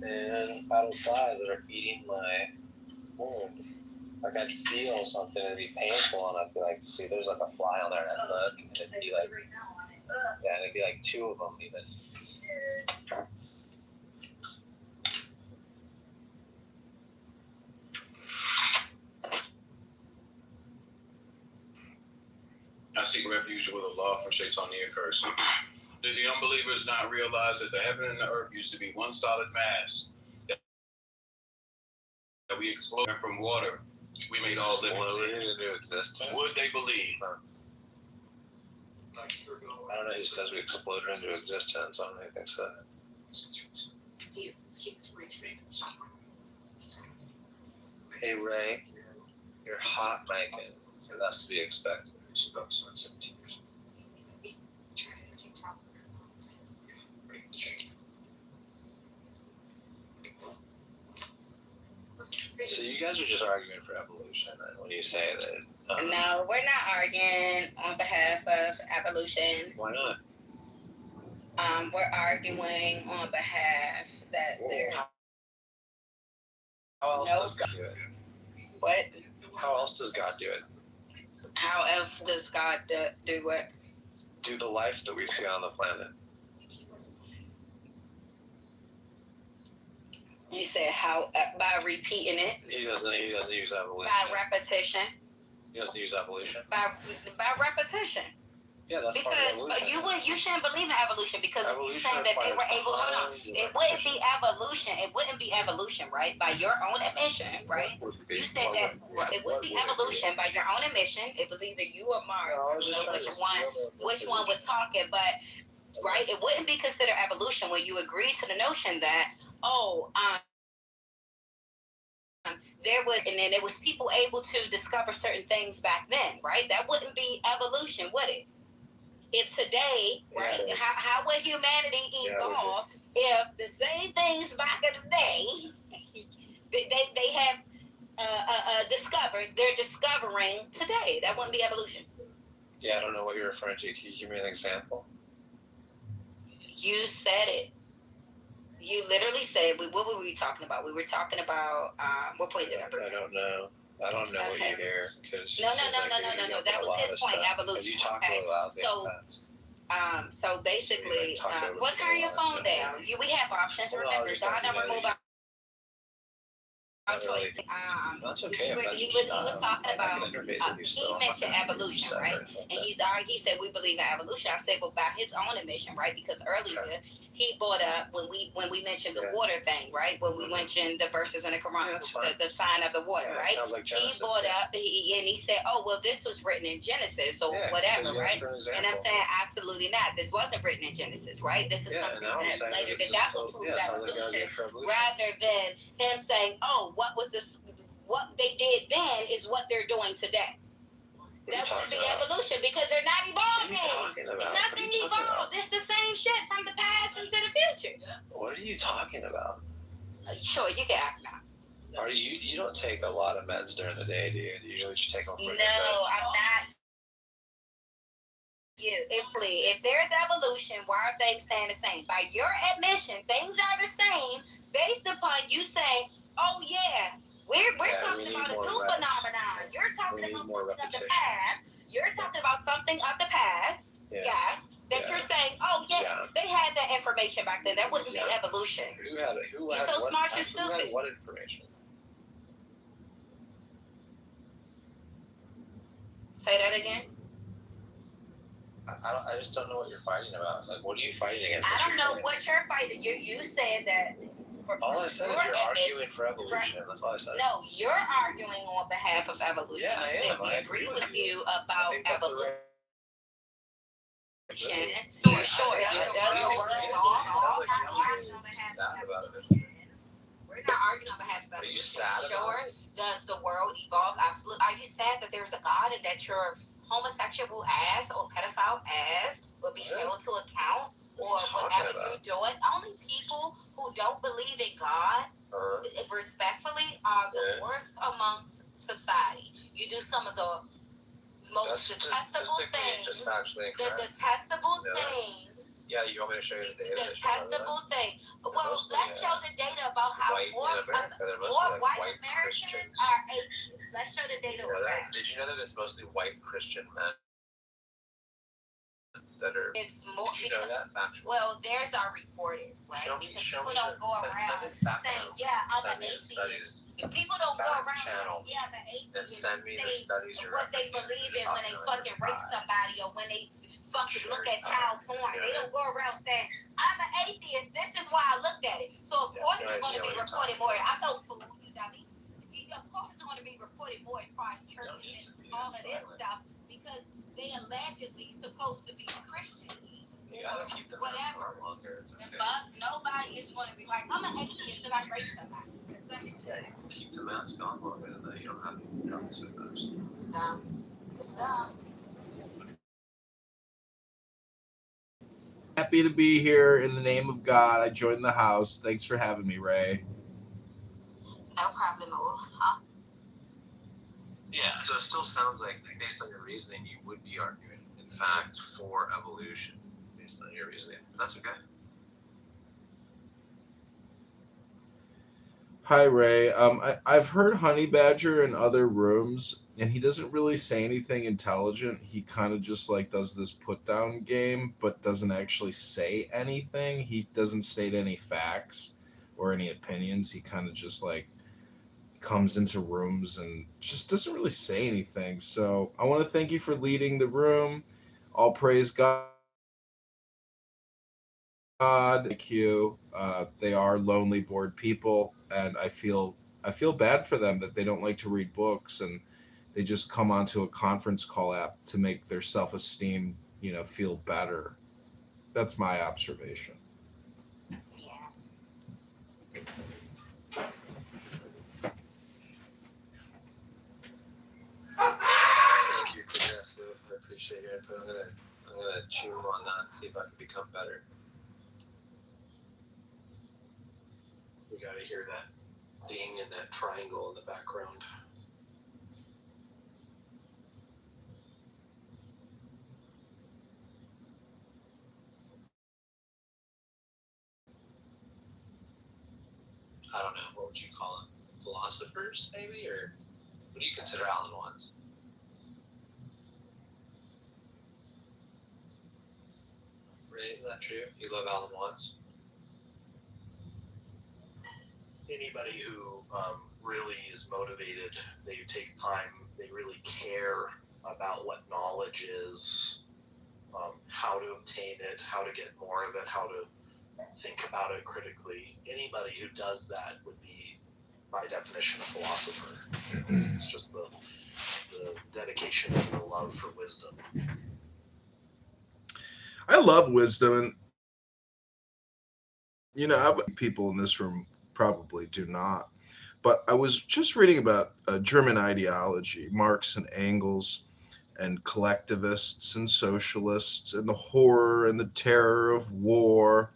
And bottle flies that are eating my wound. Like I'd feel something, it'd be painful, and I'd be like, see, there's like a fly on there, and I'd look, and it'd be like, yeah, and it'd be like two of them even. I seek refuge with Allah from Shaitania curse. Did the unbelievers not realize that the heaven and the earth used to be one solid mass? That we exploded from water. We made all living Exploded into existence. Would they believe? I don't know who says we exploded into existence. I don't know who thinks that. Hey Ray, you're hot Michael. So that's to be expected. So you guys are just arguing for evolution then when you say that. No, we're not arguing on behalf of evolution. Why not? We're arguing on behalf that there. How else No. does God do it? What? How else does God do it? How else does God do what? Do the life that we see on the planet. You said how by repeating it. He doesn't use evolution. By repetition. He doesn't use evolution. By repetition. Yeah, that's part of evolution. You shouldn't believe in evolution because you're saying that they were able. Hold on, it wouldn't be evolution. It wouldn't be evolution, right? By your own admission, right? You said that it would be evolution by your own admission. It was either you or Mark, which one was talking, but right, it wouldn't be considered evolution when you agree to the notion that there was, and then there was people able to discover certain things back then, right? That wouldn't be evolution, would it? If today, right, how would humanity evolve if the same things back in the day they have discovered, they're discovering today? That wouldn't be evolution. Yeah, I don't know what you're referring to. Can you give me an example? You said it. You literally said, what were we talking about? We were talking about, what point did I bring? I don't know. I don't know what you hear. No. That was his point, evolution. You talk really loudly. So basically, well, turn your phone down. We have options. Remember, God never move our choice. That's okay. He was talking about, he mentioned evolution, right? And he said, we believe in evolution. I said, well, by his own admission, right? Because earlier, he brought up, when we mentioned the water thing, right? When we mentioned the verses in the Quran, the sign of the water, right? Like he brought up, and he said, oh, well, this was written in Genesis, or whatever, right? And I'm saying, absolutely not. This wasn't written in Genesis, right? This is something that later that will prove evolution, rather than him saying, oh, what they did then is what they're doing today. That wouldn't be evolution because they're not evolving. What are you talking about? Nothing evolved. It's the same shit from the past into the future. What are you talking about? Sure, you can ask now. You don't take a lot of meds during the day, do you? You usually just take them for I'm not. If there's evolution, why are things staying the same? By your admission, things are the same based upon you saying, oh yeah, we're talking about a new phenomenon. You're talking about something of the past. You're talking about something of the past. Yes. That you're saying, oh yeah, they had that information back then. That wouldn't be evolution. Who had you're so smart, you're stupid. Who had what information? Say that again. I just don't know what you're fighting about. Like, what are you fighting against? I don't know what you're fighting. You said that. All I said is you're arguing for evolution. That's all I said. No, you're arguing on behalf of evolution. Yeah, I am. I agree with you about evolution. Sure. We're not arguing on behalf of evolution. Are you sad about Sure. Does the world evolve? Absolutely. Are you sad that there's a God and that your homosexual ass or pedophile ass will be held to account or whatever you're doing? Only people who don't believe in God, respectfully, are the worst amongst society. You do some of the most detestable things. Just factually the detestable things. Yeah, you want me to show you the data? Detestable thing. Well, let's show the data about how more white Americans are atheists. Let's show the data on that. Did you know that it's mostly white Christian men that are? It's more. Did you know that factually? Well, theirs are reported, right? Because people don't go around saying, "Yeah, I'm an atheist." People don't go around saying, "Yeah, I'm an atheist." Send me the studies you're what they believe in when they fucking rape somebody or when they fucking look at child porn. They don't go around saying, "I'm an atheist. This is why I looked at it." So of course it's going to be reported more. I know food. You dummy. Of course it's going to be reported more as far as churches and all of this stuff because they allegedly supposed to be Christian. You gotta keep them whatever. Longer. Okay. But nobody is going to be like, I'm an atheist and I rape somebody. Yeah, you can keep the mask on longer than that. You don't have any problems with those. Stop. Happy to be here in the name of God. I joined the house. Thanks for having me, Ray. No problem, huh? Yeah, so it still sounds like, based on your reasoning, you would be arguing, in fact, for evolution, based on your reasoning. But that's okay. Hi, Ray. I've heard Honey Badger in other rooms, and he doesn't really say anything intelligent. He kind of just like does this put down game, but doesn't actually say anything. He doesn't state any facts or any opinions. He kind of just like comes into rooms and just doesn't really say anything. So I want to thank you for leading the room. All praise God. Thank you. They are lonely, bored people, and I feel bad for them that they don't like to read books and they just come onto a conference call app to make their self esteem, feel better. That's my observation. Thank you, Progressive. I appreciate it. But I'm gonna chew on that, see if I can become better. We gotta hear that ding and that triangle in the background. I don't know, what would you call them? Philosophers, maybe? Or what do you consider Alan Watts? Ray, isn't that true? You love Alan Watts? Anybody who really is motivated, they take time, they really care about what knowledge is, how to obtain it, how to get more of it, how to think about it critically. Anybody who does that would be, by definition, a philosopher. It's just the dedication and the love for wisdom. I love wisdom, and people in this room probably do not. But I was just reading about German ideology, Marx and Engels, and collectivists and socialists, and the horror and the terror of war.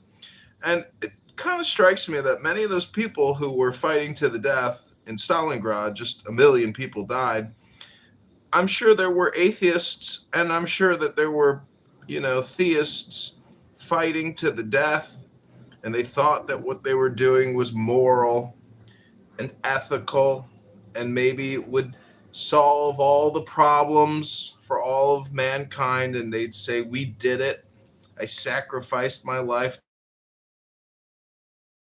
And it kind of strikes me that many of those people who were fighting to the death in Stalingrad, just a million people died. I'm sure there were atheists, and I'm sure that there were, theists fighting to the death, and they thought that what they were doing was moral and ethical and maybe it would solve all the problems for all of mankind. And they'd say, we did it. I sacrificed my life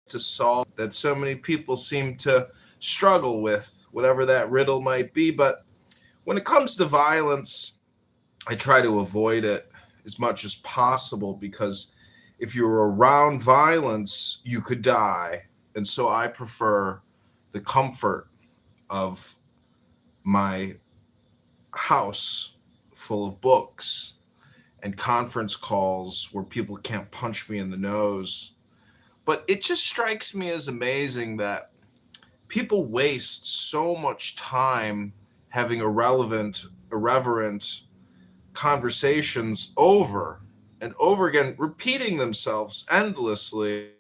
to solve that so many people seem to struggle with, whatever that riddle might be. But when it comes to violence, I try to avoid it as much as possible because if you're around violence, you could die. And so I prefer the comfort of my house full of books and conference calls where people can't punch me in the nose. But it just strikes me as amazing that people waste so much time having irreverent conversations over and over again, repeating themselves endlessly.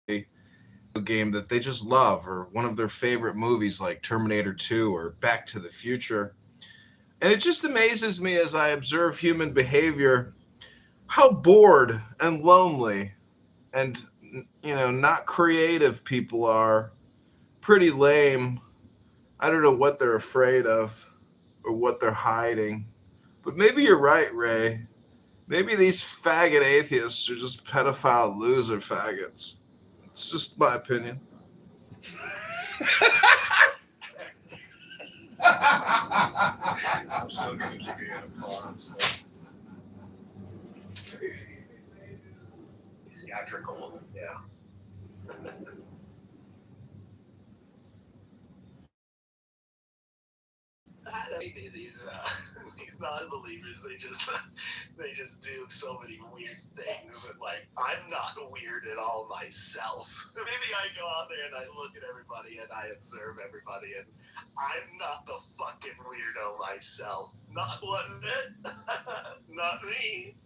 A game that they just love, or one of their favorite movies like Terminator 2 or Back to the Future. And it just amazes me as I observe human behavior how bored and lonely and not creative people are. Pretty lame. I don't know what they're afraid of or what they're hiding. But maybe you're right, Ray. Maybe these faggot atheists are just pedophile loser faggots. It's just my opinion. I'm still gonna give you an applause. Theatrical, yeah. These these non-believers, they just do so many weird things, and like I'm not weird at all myself. Maybe I go out there and I look at everybody and I observe everybody, and I'm not the fucking weirdo myself. Not one bit. Not me.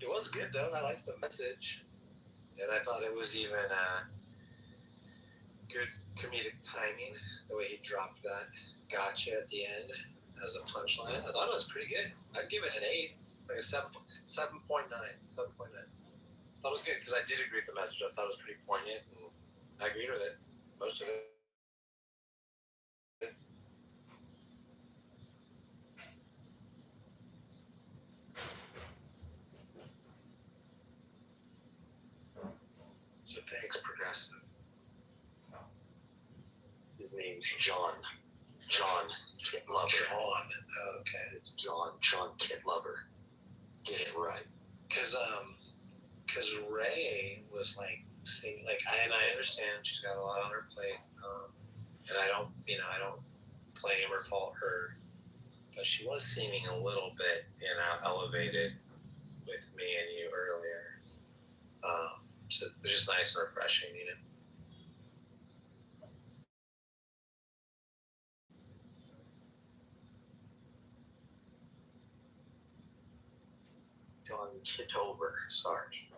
It was good though. I liked the message, and I thought it was even good comedic timing. The way he dropped that gotcha at the end as a punchline. I thought it was pretty good. I'd give it an 8, like a 7.9. 7.9. Thought it was good because I did agree with the message. I thought it was pretty poignant, and I agreed with it. Most of it. So thanks, Progressive. John Kitlover. John. Okay. John Kitlover. Get it right. Because Ray was like seeming like I understand she's got a lot on her plate, and I don't blame or fault her, but she was seeming a little bit elevated with me and you earlier. So it was just nice and refreshing, John Kitover. Sorry.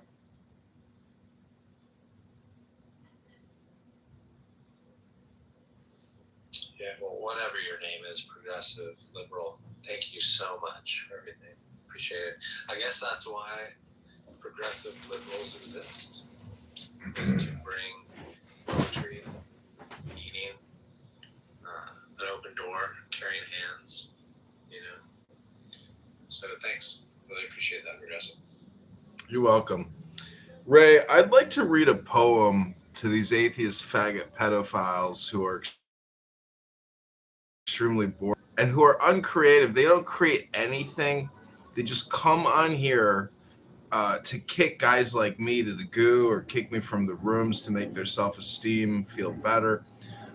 Yeah, well, whatever your name is, progressive, liberal, thank you so much for everything. Appreciate it. I guess that's why progressive liberals exist, is to bring poetry, eating, an open door, carrying hands, So thanks. Really appreciate that, progressive. You're welcome. Ray, I'd like to read a poem to these atheist faggot pedophiles who are extremely bored and who are uncreative. They don't create anything. They just come on here to kick guys like me to the goo or kick me from the rooms to make their self-esteem feel better.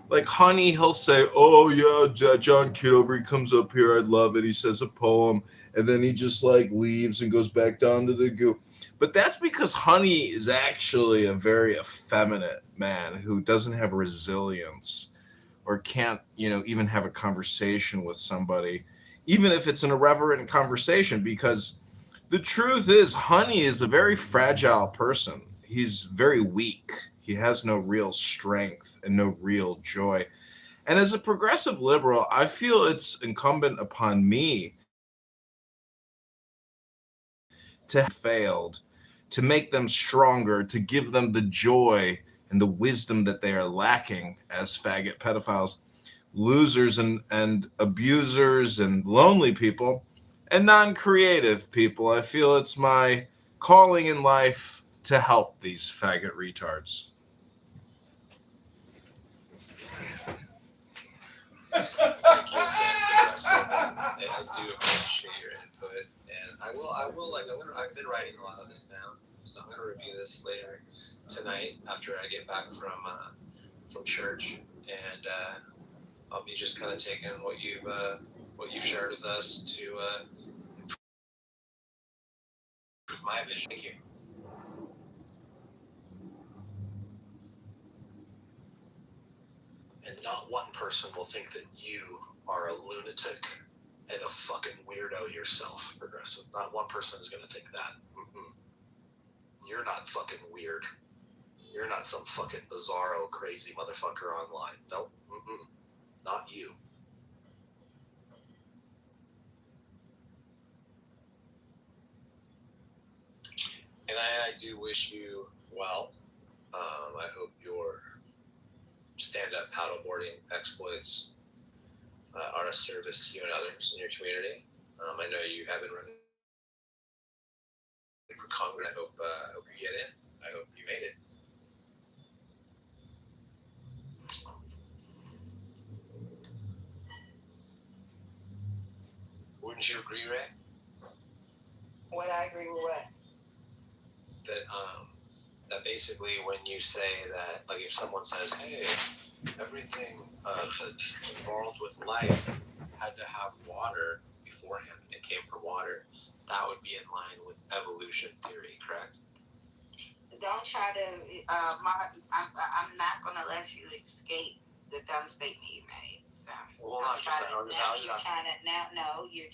Like Honey, he'll say, "Oh yeah, John Kitover, he comes up here, I love it. He says a poem, and then he just like leaves and goes back down to the goo." But that's because Honey is actually a very effeminate man who doesn't have resilience or can't, even have a conversation with somebody, even if it's an irreverent conversation, because the truth is Honey is a very fragile person. He's very weak. He has no real strength and no real joy. And as a progressive liberal, I feel it's incumbent upon me to have failed, to make them stronger, to give them the joy and the wisdom that they are lacking as faggot pedophiles, losers and abusers and lonely people and non-creative people. I feel it's my calling in life to help these faggot retards. Thank you again, progressive, and I do appreciate your input. And I will I've been writing a lot of this down, so I'm gonna review this later tonight after I get back from church, and I'll be just kind of taking what you've shared with us to improve my vision. Thank you. And not one person will think that you are a lunatic and a fucking weirdo yourself, progressive. Not one person is going to think that. Mm-mm. You're not fucking weird. You're not some fucking bizarro crazy motherfucker online. Nope. Mm-mm. Not you. And I do wish you well. I hope your stand-up paddleboarding exploits are a service to you and others in your community. I know you have been running for Congress. I hope you get in. I hope you made it. Wouldn't you agree, Ray? Would I agree with what? That basically when you say that, like if someone says, hey, everything involved with life had to have water beforehand, it came from water, that would be in line with evolution theory, correct? Don't try to, I'm not going to let you escape the dumb statement you made. So well, hold on, you're trying to you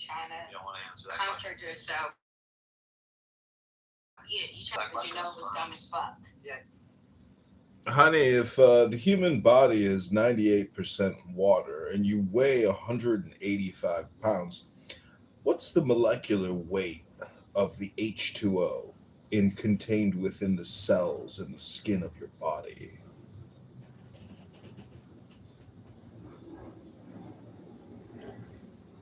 don't want to answer that comfort question. yourself. Yeah, you trying to, it was dumb as fuck. Yeah. Honey, if the human body is 98% water and you weigh 185 pounds, what's the molecular weight of the H2O contained within the cells in the skin of your body?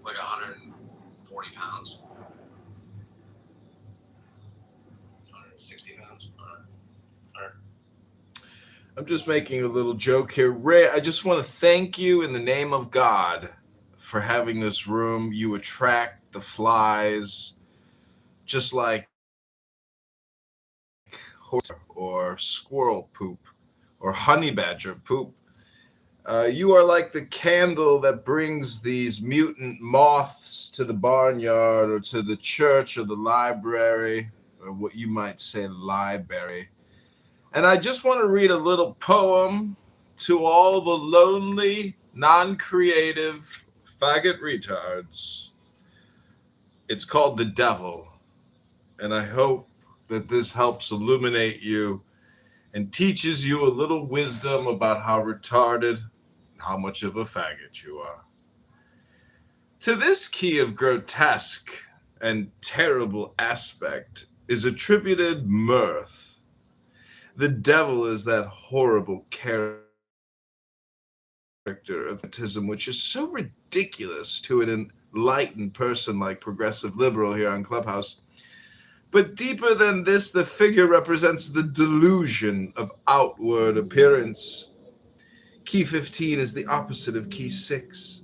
Like 140 pounds. 160 pounds. I'm just making a little joke here. Ray, I just want to thank you in the name of God for having this room. You attract the flies just like horse or squirrel poop or honey badger poop. You are like the candle that brings these mutant moths to the barnyard or to the church or the library, or what you might say, library. And I just want to read a little poem to all the lonely, non creative faggot retards. It's called The Devil, and I hope that this helps illuminate you and teaches you a little wisdom about how retarded and how much of a faggot you are. To this key of grotesque and terrible aspect is attributed mirth. The devil is that horrible character of autism, which is so ridiculous to an enlightened person like Progressive Liberal here on Clubhouse. But deeper than this, the figure represents the delusion of outward appearance. Key 15 is the opposite of key 6.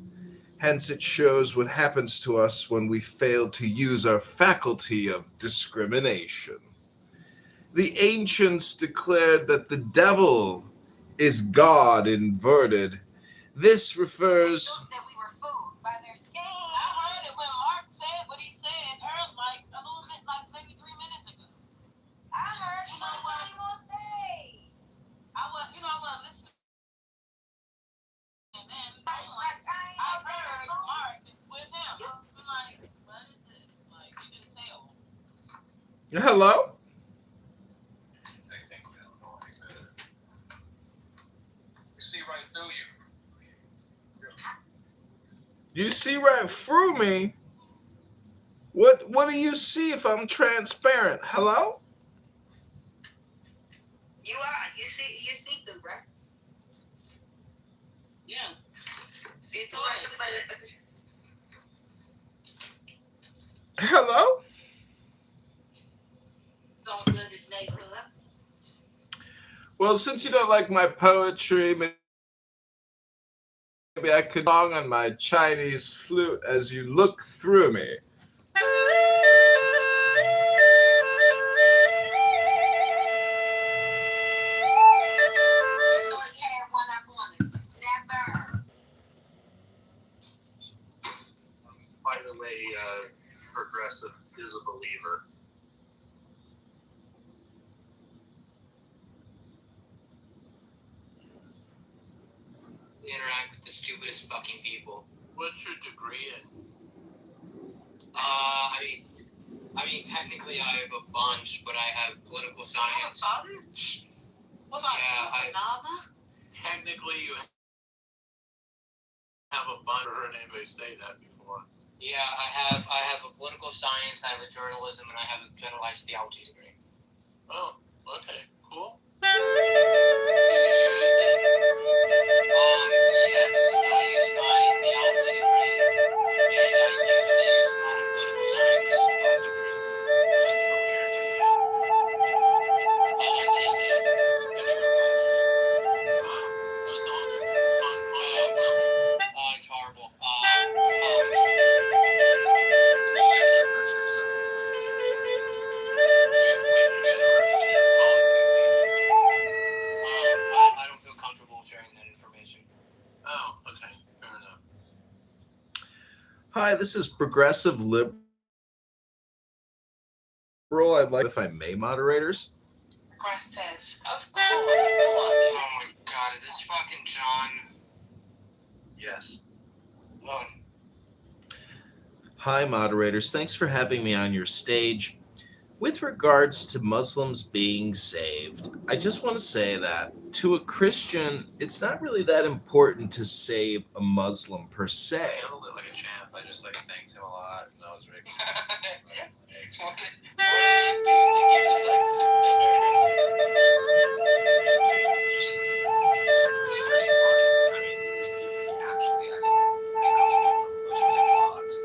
Hence, it shows what happens to us when we fail to use our faculty of discrimination. The ancients declared that the devil is God inverted. This refers. That we were fooled by their skin. I heard it when Mark said what he said earlier, like a little bit, like maybe 3 minutes ago. I heard you know what he was saying. I was listening. And I heard Mark with him. I'm like, what is this? Like, you can tell. Hello? They think we don't know any better. We see right through you. You see right through me? What do you see if I'm transparent? Hello? You are. You see through, right? Yeah. See through, right? Hello? Don't let his name pull up. Well, since you don't like my poetry, maybe I could song on my Chinese flute as you look through me. By the way, Progressive is a believer. Interact with the stupidest fucking people. What's your degree in? I mean, technically I have a bunch, but I have political science. Technically, you have a bunch. I've heard anybody say that before. Yeah, I have a political science, I have a journalism, and I have a generalized theology degree. Oh, okay, cool. Yes, I use my theology degree, and I used to use my political science degree. What career do you have? I teach intro classes. Wow, that's awesome. It's horrible. College. Which university or college do you teach at? I don't feel comfortable sharing that information. Oh, okay, fair enough. Hi, this is Progressive Liberal. I'd like, if I may, moderators. Progressive. Of course. Go on. Oh my god, is this fucking John? Yes. Oh. Hi, moderators. Thanks for having me on your stage. With regards to Muslims being saved, I just want to say that to a Christian, it's not really that important to save a Muslim per se. I handled it like a champ. I just thanked him a lot, and that was very cool. What do you do? You just sit there It's pretty funny. I mean, he actually, I was doing a bunch of vlogs.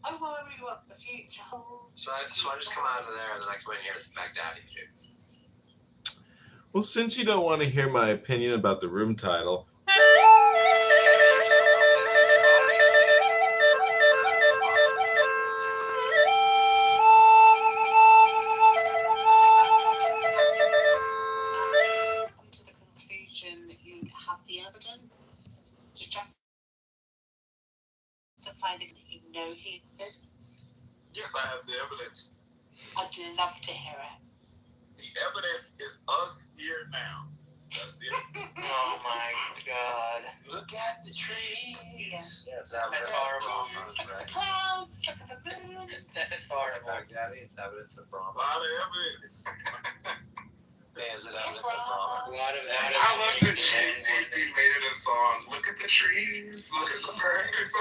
I worry what the future holds. So I just come out of there and then I come in here to Baghdadi too. Well, since you don't want to hear my opinion about the room title, come to the conclusion that you have the evidence to justify that you know he exists? Yes, I have the evidence. I'd love to hear it. The evidence is us here now. That's it. Oh my God! Look at the trees. Yeah, it's evidence of Brahma, Look at the right? clouds. Look at the moon. That is horrible. Baghdadi, it's evidence of A Brahma. lot of evidence. Yeah, is it evidence of Brahma? A lot of I love that JCC made it a song. Look at the trees. Look at the birds.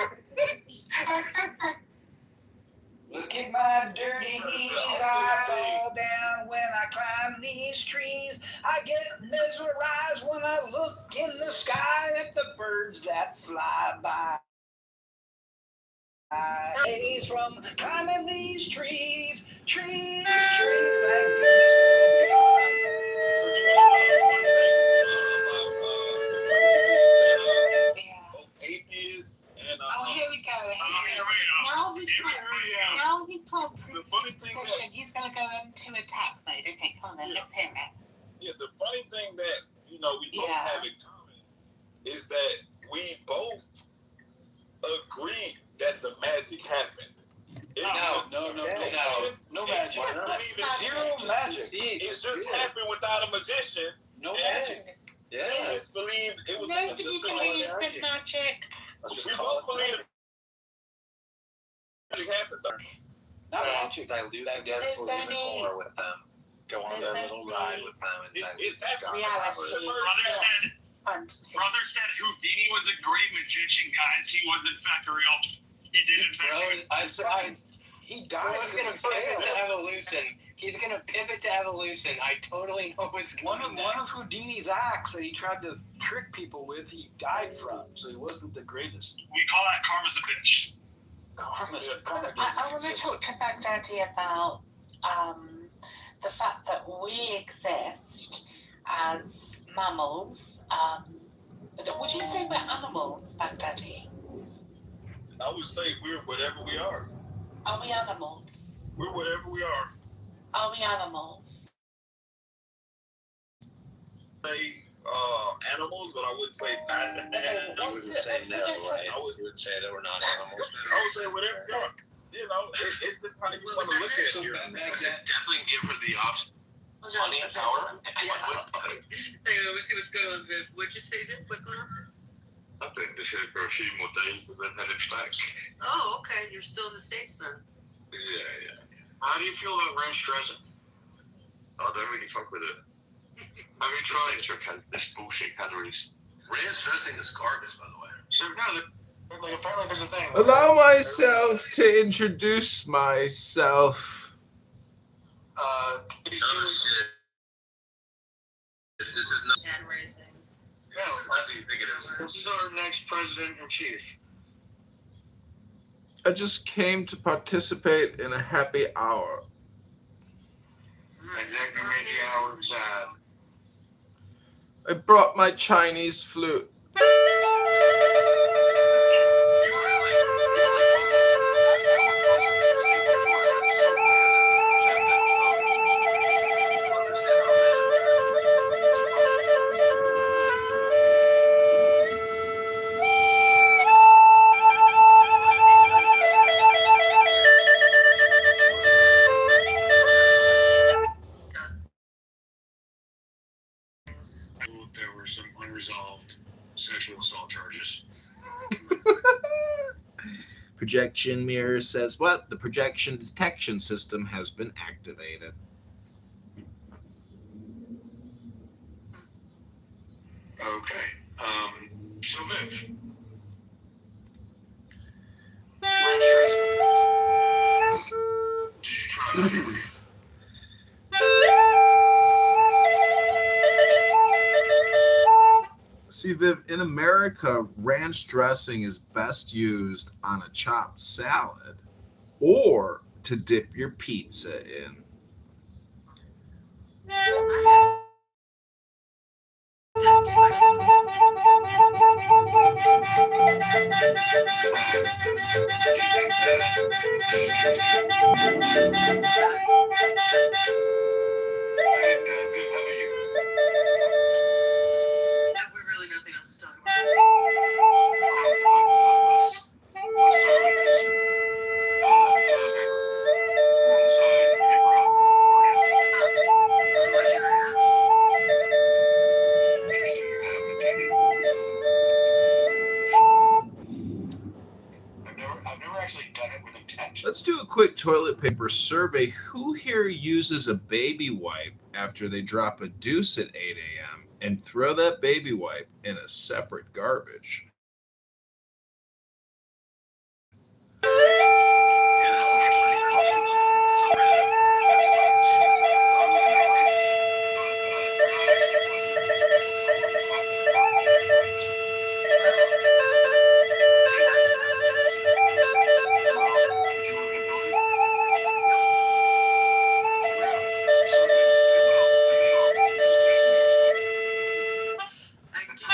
Look at my dirty knees, I fall down when I climb these trees. I get mesmerized when I look in the sky at the birds that fly by. Days from climbing these trees, thank goodness. Atheists and Oh, here we go. Now we talk through his position. He's going to go into attack mode. Okay, come on then, let's hear it. Yeah, the funny thing that we both have in common is that we both agree that the magic happened. No magic. Zero magic. It just happened without a magician. No magic. Yeah. We just believe it was. Nobody believes in magic. We both believe magic happened. Not magic. I do that together in the corner with them. Go on their little ride with them. And Brother said Houdini was a great magician, guys. He was in fact real. He did in fact. He died. Bro's gonna pivot to evolution. He's gonna pivot to evolution. I totally know what's going on. One of Houdini's acts that he tried to trick people with, he died from, so he wasn't the greatest. We call that karma's a bitch. I want to talk to Baghdadi about the fact that we exist as mammals. Would you say we're animals, Baghdadi? I would say we're whatever we are. Are we animals? We're whatever we are. Are we animals? Say animals, but I wouldn't say not. I wouldn't say no, right? I would say that we're not animals. I would say whatever we are. It's the kind of you want to look at here. Definitely give her the option. Money and power. Anyway, we'll see what's going on, Viv. What'd you say, Viv? What's going on? I think they said for a few more days and then headed back. Oh, okay. You're still in the States then. Yeah. How do you feel about ranch dressing? I don't really fuck with it. Have you tried this bullshit calories? Ranch dressing is garbage, by the way. So no, apparently there's a thing. allow myself to introduce myself. Shit. This is not Hand raising. No, what do you think it is? This is our next president in chief. I just came to participate in a happy hour. Exactly made the hour sad. I brought my Chinese flute. There were some unresolved sexual assault charges. Projection mirror says what? The projection detection system has been activated. Okay. So Viv. Did you try it? See, Viv, in America, ranch dressing is best used on a chopped salad. or to dip your pizza in. Have we really nothing else to talk about? Let's start with this. Toilet paper. Wrong side, paper up or down. Like you're an animal. Interesting, you have an opinion. I've never actually done it with intent. Let's do a quick toilet paper survey. Who here uses a baby wipe after they drop a deuce at 8 a.m. and throw that baby wipe in a separate garbage? Yeah, that's actually cultural. So random. That's fine. It's all about that. But they're not actually flushing. People totally fucking fuck baby wipes. Well, it hasn't happened yet. Well, did you live in a building? Nope. Really? So they will. And they are. Just to use them. I do.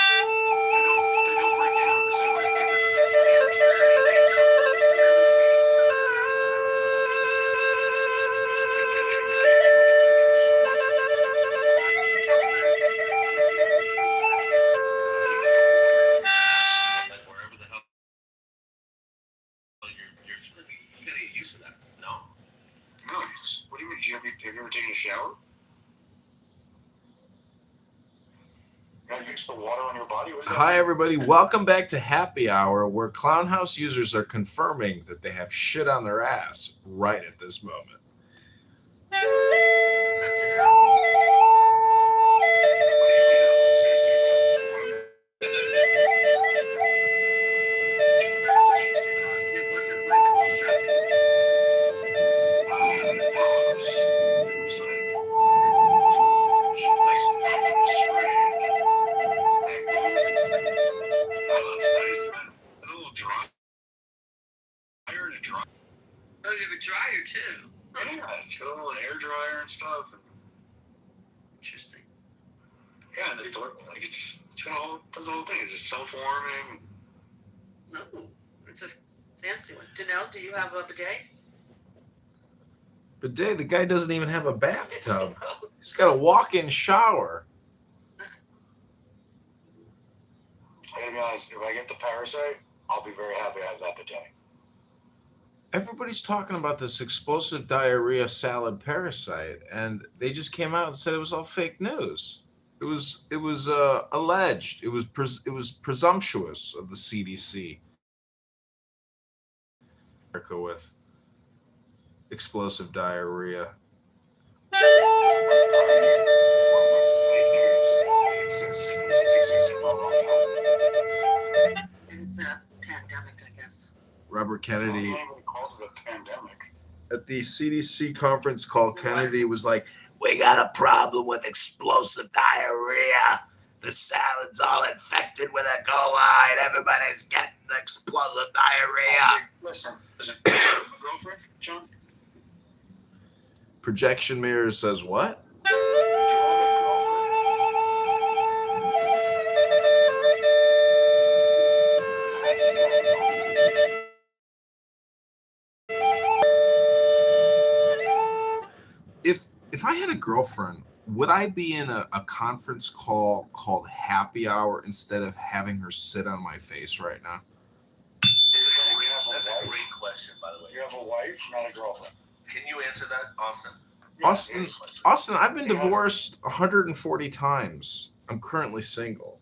They don't break down the same way paper does. Yes, but I don't use them every day, so I have to have them different. I feel like I'm engaged much more intrusive. I can tell that you've been doing that. Do you think a hole can rip your ass? Like wherever the hell you're you gotta get used to that. No? Nice. What do you mean? Have you ever taken a shower? Got used to water on your body? What does that Hi, mean? everybody. Welcome back to Happy Hour, where Clown House users are confirming that they have shit on their ass right at this moment. It's up to now. What do you mean? Seriously, it's first Jason Austin. It wasn't like home shopping. It was. It was like nice comfortable spray. Oh, that's nice, man. There's a little dryer to dry. Oh, you have a dryer too. Yeah, it's got a little hair dryer and stuff. Interesting. Yeah, and the door, like it's got a whole, does the whole thing. It's just self-warming. No, it's a fancy one. Danelle, do you have a bidet? Bidet, the guy doesn't even have a bathtub. He's got a walk-in shower. I gotta be honest, if I get the parasite, I'll be very happy to have that bidet. Everybody's talking about this explosive diarrhea salad parasite, and they just came out and said it was all fake news. It was alleged. It was presumptuous of the CDC. America with explosive diarrhea. It's a pandemic, I guess. Robert Kennedy Nobody calls it a pandemic. at the CDC conference call, Kennedy was like, "We got a problem with explosive diarrhea. The salad's all infected with E. coli. Everybody's getting explosive diarrhea." Listen, girlfriend, John? Projection mirror says what? Do you have a girlfriend? I think you have a girlfriend. If I had a girlfriend, would I be in a conference call called Happy Hour instead of having her sit on my face right now? That's a great question, by the way. You have a wife, not a girlfriend. Can you answer that, Austin? Austin, I've been divorced 140 times. I'm currently single.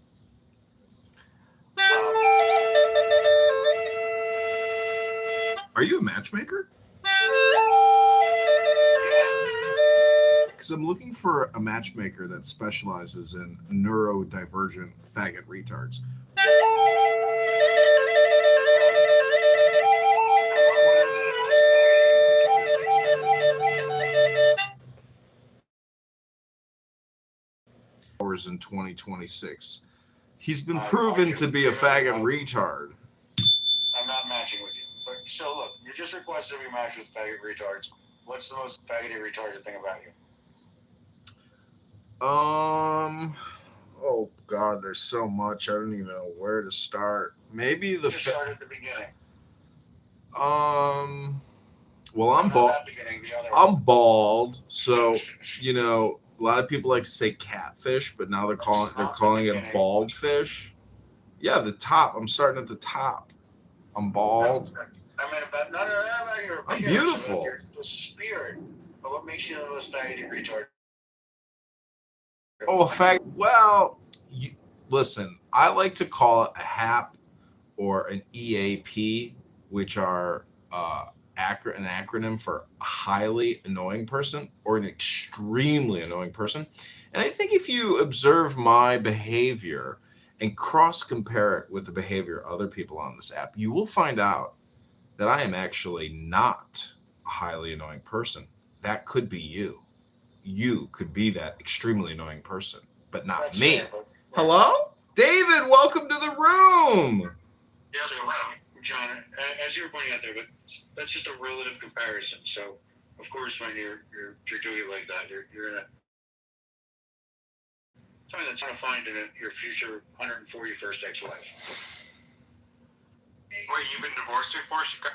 Are you a matchmaker? Because I'm looking for a matchmaker that specializes in neurodivergent faggot retards. Hours in 2026. He's been proven to be a faggot retard. I'm not matching with you, but So look, you're just requested to be matched with faggot retards. What's the most faggoty retarded thing about you? Oh God, there's so much. I don't even know where to start. Maybe the Just start at the beginning. Well, I'm Not bald. that beginning, the other I'm bald, so you know a lot of people like to say catfish, but now they're calling it bald fish. Yeah, the top. I'm starting at the top. I'm bald. I mean, not about your appearance. I'm beautiful. About the spirit. But what makes you the most faggoty retard? Oh, a fag. Well, listen. I like to call it a HAP or an EAP, which are an acronym for a highly annoying person or an extremely annoying person. And I think if you observe my behavior and cross compare it with the behavior of other people on this app, you will find out that I am actually not a highly annoying person. That could be you. You could be that extremely annoying person, but not That's me. fair, but- Hello? David, welcome to the room. Yeah, so, John, as you were pointing out there, but that's just a relative comparison. So, of course, when you're doing it like that, you're in a something that's trying to find in your future 141st ex-wife. Wait, you've been divorced before, Chicago?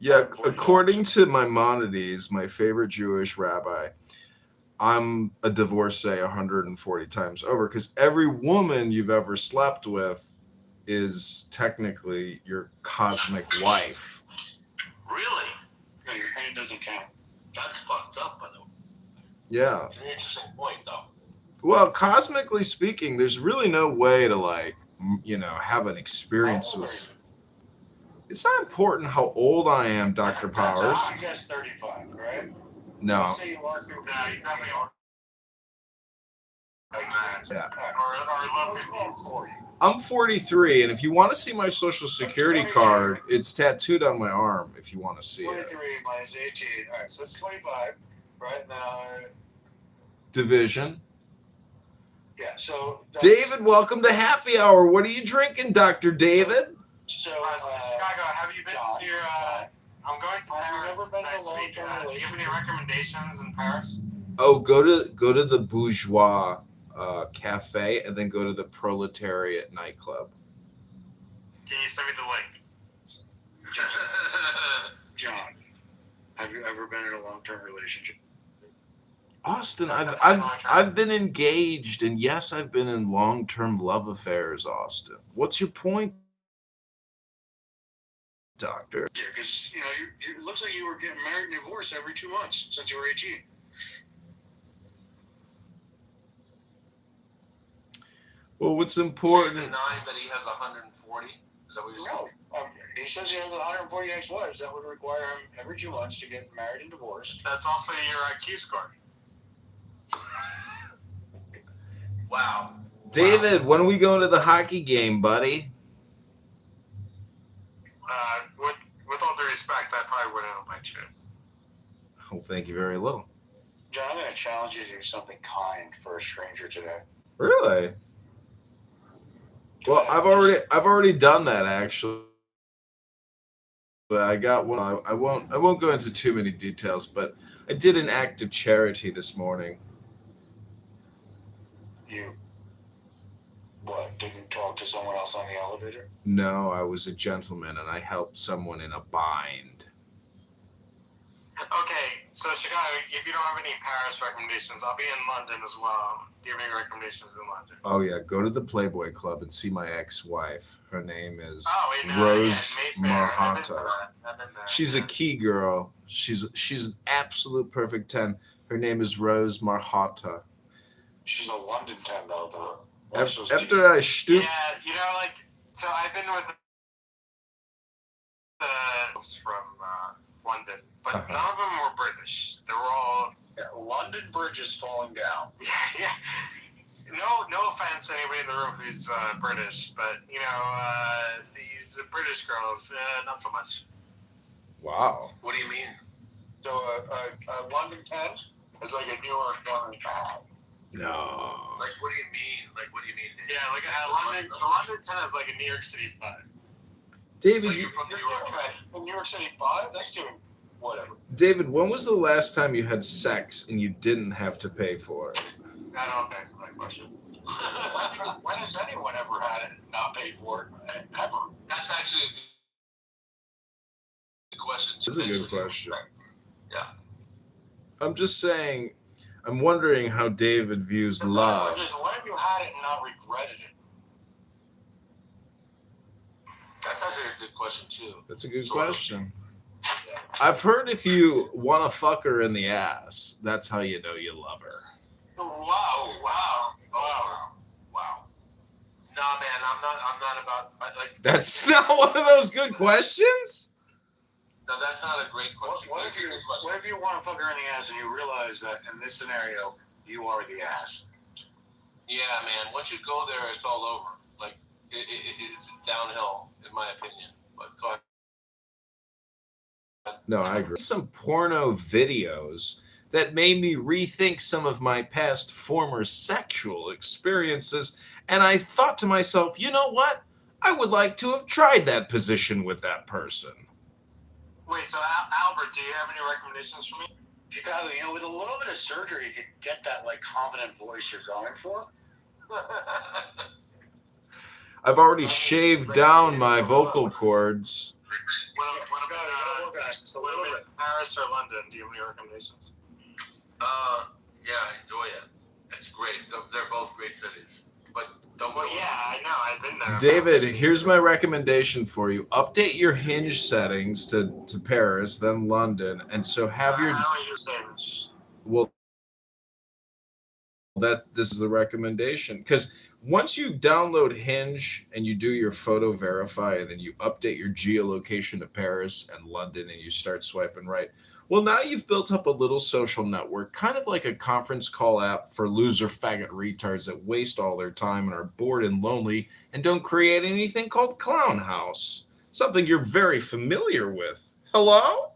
Yeah, according to Maimonides, my favorite Jewish rabbi, I'm a divorcee 140 times over because every woman you've ever slept with is technically your cosmic wife. Really? No, your hand doesn't count. That's fucked up, by the way. Yeah. It's an interesting point, though. Well, cosmically speaking, there's really no way to have an experience with. It's not important how old I am, Dr. Powers. I guess 35, right? No. Let's say you lost your... No, you tell me more. Yeah. Or 40. I'm 43, and if you want to see my social security card, it's tattooed on my arm. If you want to see 43 it. minus 18. All right, so that's 25, right? Now, Division. yeah. So David, welcome to Happy Hour. What are you drinking, Dr. David? So, Chicago, have you been to your? I'm going to Paris next week. Do you have any recommendations in Paris? Oh, go to the Bourgeois cafe, and then go to the Proletariat nightclub. Can you send me the link? John, have you ever been in a long-term relationship? Austin, I've been engaged, and yes, I've been in long-term love affairs. Austin, what's your point, Doctor? Yeah, because it looks like you were getting married and divorced every 2 months since you were 18. Well, what's important? So you're denying that he has 140? Is that what you're saying? No, he says he has 140 ex-wives. That would require him every 2 months to get married and divorced. That's also your IQ score. Wow. David, when are we going to the hockey game, buddy? With all due respect, I probably wouldn't invite you. Well, thank you very little. John, I'm going to challenge you to do something kind for a stranger today. Really? Well, I've already done that actually. But I got one. I won't go into too many details, but I did an act of charity this morning. You didn't talk to someone else on the elevator? No, I was a gentleman and I helped someone in a bind. Okay, so Chicago, if you don't have any Paris recommendations, I'll be in London as well. Do you have any recommendations in London? Oh yeah, go to the Playboy Club and see my ex-wife. Her name is Rose Marhata. She's a key girl. She's an absolute perfect 10. Her name is Rose Marhata. She's a London 10 though. After I stoop. Yeah, so I've been with from London, but none of them were British. They were all London Bridge is falling down. Yeah. No offense to anybody in the room who's British, but these British girls, not so much. Wow. What do you mean? So a London 10 is like a New York London 10. No. Like, what do you mean? Yeah, like a London 10 is like a New York City 5. David, So you're from New York, right? From New York City 5? That's giving whatever. David, when was the last time you had sex and you didn't have to pay for it? I don't think that's that question. When has anyone ever had it and not paid for it? Ever? That's actually a good question. That's a good question. Yeah. I'm just saying, I'm wondering how David views love. When have you had it and not regretted it? That's actually a good question, too. That's a good question. I've heard if you want to fuck her in the ass, that's how you know you love her. Wow. Nah, man, I'm not about, like... That's not one of those good questions? No, that's not a great question. What if you want to fuck her in the ass and you realize that in this scenario, you are the ass? Yeah, man. Once you go there, it's all over. Like, it's downhill, in my opinion. But go ahead. No, I agree. Some porno videos that made me rethink some of my past former sexual experiences, and I thought to myself, you know what? I would like to have tried that position with that person. Wait, so Albert, do you have any recommendations for me? Chicago, with a little bit of surgery, you could get that like confident voice you're going for. I've already shaved down my vocal cords. What about so Paris or London? Do you have any recommendations? Yeah, enjoy it. It's great. They're both great cities. But don't worry. Yeah, I know. I've been there. David, here's my recommendation for you. Update your Hinge settings to Paris, then London, and so have your... How are you saying? Well, this is the recommendation, because once you download Hinge and you do your photo verify and then you update your geolocation to Paris and London and you start swiping right, well, now you've built up a little social network, kind of like a conference call app for loser faggot retards that waste all their time and are bored and lonely and don't create anything called Clown House, something you're very familiar with. Hello?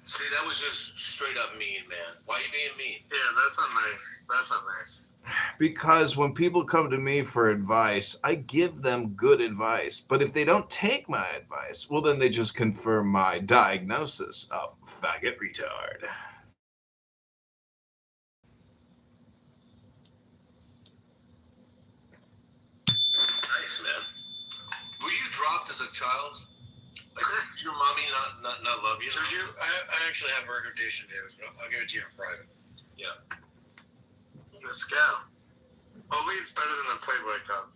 See, that was just straight up mean, man. Why are you being mean? Yeah, that's not nice. That's not nice. Because when people come to me for advice, I give them good advice. But if they don't take my advice, well, then they just confirm my diagnosis of faggot retard. Nice, man. Were you dropped as a child? Like, your mommy not love you? Sergio, I actually have a recommendation, David, but I'll give it to you in private. Yeah. Let's go. Only it's better than the Playboy cup.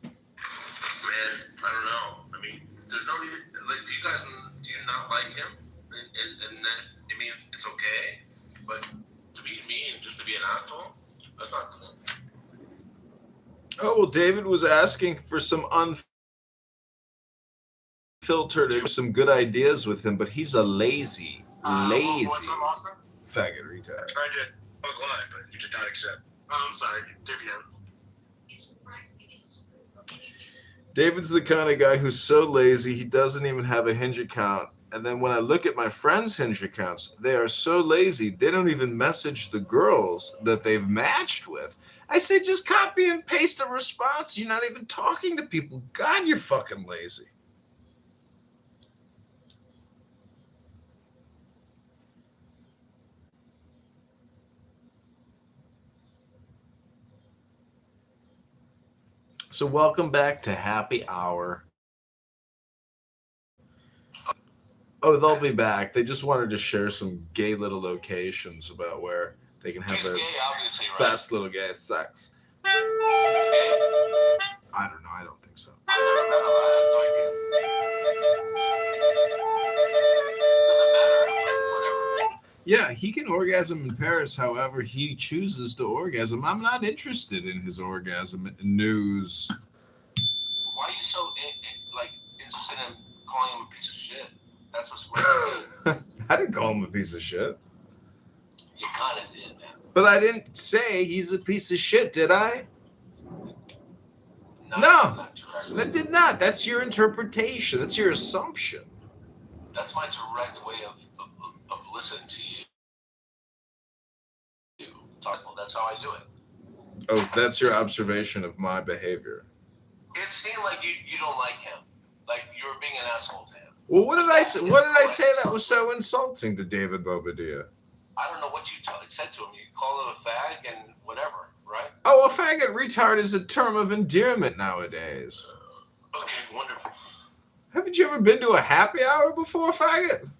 Man, I don't know. I mean, there's no reason, like, do you not like him? And then, I mean, it's okay, but to be mean, just to be an asshole, that's not cool. Oh, well, David was asking for some unfiltered, some good ideas with him, but he's a lazy What's up, Austin? faggot retard. I tried to talk live, but you did not accept. Oh, I'm sorry. Divya. David's the kind of guy who's so lazy he doesn't even have a Hinge account. And then when I look at my friends' Hinge accounts, they are so lazy they don't even message the girls that they've matched with. I say just copy and paste a response. You're not even talking to people. God, you're fucking lazy. So welcome back to Happy Hour. Oh, they'll be back. They just wanted to share some gay little locations about where they can have their best little gay sex. I don't know. I don't think so. Yeah, he can orgasm in Paris however he chooses to orgasm. I'm not interested in his orgasm news. Why are you so interested in calling him a piece of shit? That's what's weird. I didn't call him a piece of shit. You kind of did, man. But I didn't say he's a piece of shit, did I? No. I did not. That's your interpretation. That's your assumption. That's my direct way of listening to you. That's how I do it. Oh, that's your observation of my behavior. It seemed like you don't like him. Like you were being an asshole to him. Well, what did I say? What did I say that was so insulting to David Bobadilla? I don't know what you said to him. You called him a fag and whatever, right? Oh, a faggot retard is a term of endearment nowadays. Okay, wonderful. Haven't you ever been to a happy hour before, faggot?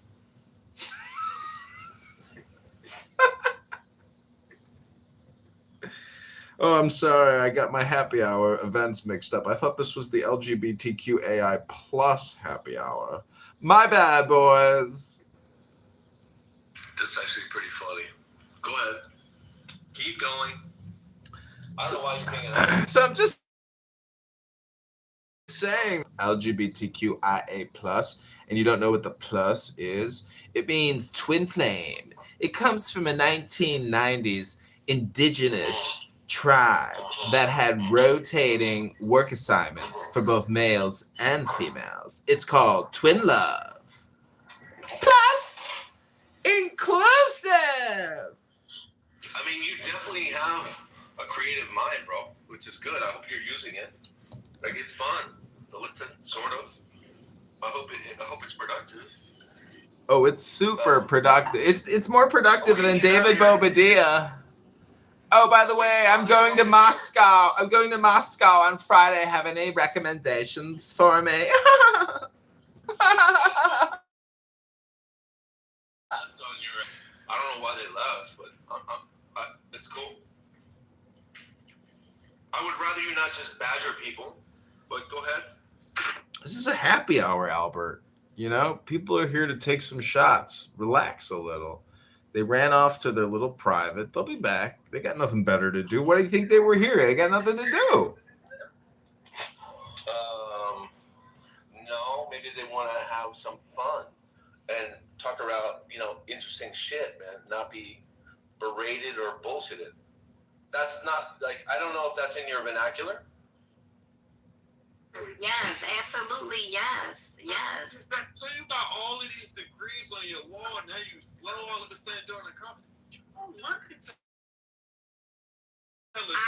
Oh, I'm sorry. I got my happy hour events mixed up. I thought this was the LGBTQAI plus happy hour. My bad, boys. That's actually pretty funny. Go ahead. Keep going. I don't know why you're being an asshole. So I'm just saying LGBTQIA plus, and you don't know what the plus is. It means twin flame. It comes from a 1990s indigenous tribe that had rotating work assignments for both males and females. It's called twin love. Plus inclusive. I mean, you definitely have a creative mind, bro, which is good. I hope you're using it. Like, it's fun to listen, sort of. I hope it's productive. Oh, it's super productive. It's more productive than David Bobadilla. Oh, by the way, I'm going to Moscow. I'm going to Moscow on Friday. Have any recommendations for me? I don't know why they left, but it's cool. I would rather you not just badger people, but go ahead. This is a happy hour, Albert. You know, people are here to take some shots, relax a little. They ran off to their little private. They'll be back. They got nothing better to do. Why do you think they were here? They got nothing to do. No, maybe they want to have some fun and talk about, interesting shit, man. Not be berated or bullshitted. That's not, like, I don't know if that's in your vernacular. Yes, absolutely, yes. So you got all of these degrees on your wall, and now you flow all of a sudden during the company. You don't want to tell the truth.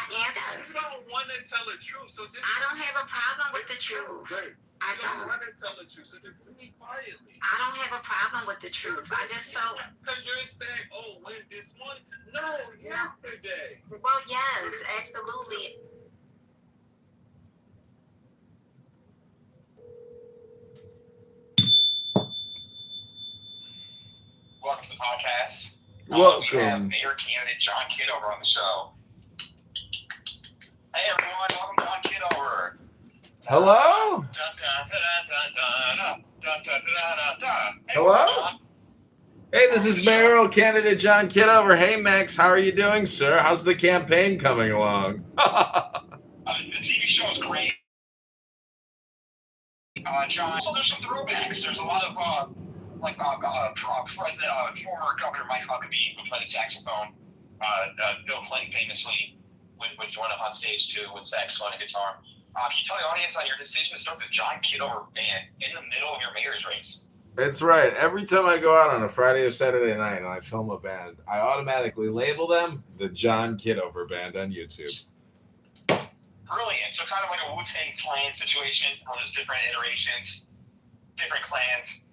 You don't want to tell the truth, so just... I don't have a problem with the truth. I don't want to tell the truth, so just read quietly. I don't have a problem with the truth. I just felt... Because you're saying, when this morning? No, yesterday. Well, yes, absolutely. Welcome to the podcast. Welcome. We have Mayor candidate John Kitover on the show. Hey everyone, welcome to John Kitover. Hello? Hello? Hey, this is mayoral candidate John Kitover. Hey, Max, how are you doing, sir? How's the campaign coming along? The TV show is great. John, so there's some throwbacks. There's a lot of former Governor Mike Huckabee, who played the saxophone. Bill Clinton famously would join up on stage too with saxophone and guitar. Can you tell the audience on your decision to start the John Kitover band in the middle of your mayor's race? That's right. Every time I go out on a Friday or Saturday night and I film a band, I automatically label them the John Kitover Band on YouTube. Brilliant. So kind of like a Wu-Tang Clan situation where there's different iterations, different clans.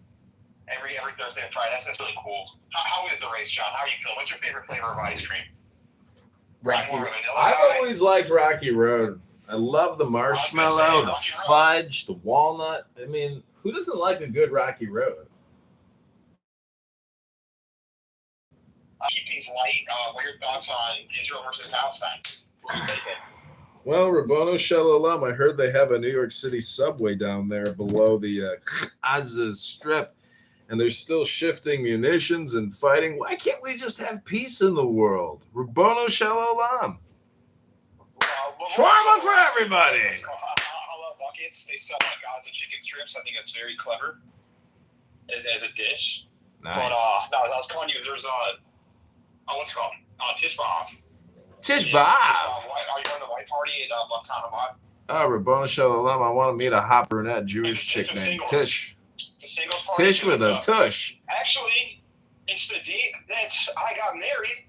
Every Thursday and Friday. That's really cool. How is the race, John? How are you feeling? What's your favorite flavor of ice cream? Rocky. I've always liked Rocky Road. I love the marshmallow, the fudge, the walnut. I mean, who doesn't like a good Rocky Road? Keep things light. What are your thoughts on Israel versus Palestine? What do you think? Well, Rabono Shalom, I heard they have a New York City subway down there below the Gaza Strip, and they're still shifting munitions and fighting. Why can't we just have peace in the world? Rabono Shalom. Shawarma for everybody. Halal buckets. They sell Gaza chicken strips. I think that's very clever as a dish. Nice. But no, I was calling you. There's what's it called? Tish B'Av. Tish B'Av. Are you going to the white party at Montana Mod? Oh, Rabono Shalom. I want to meet a hot brunette Jewish chick named Tish. It's a singles party. Tish with a tush. Actually, it's the date that I got married.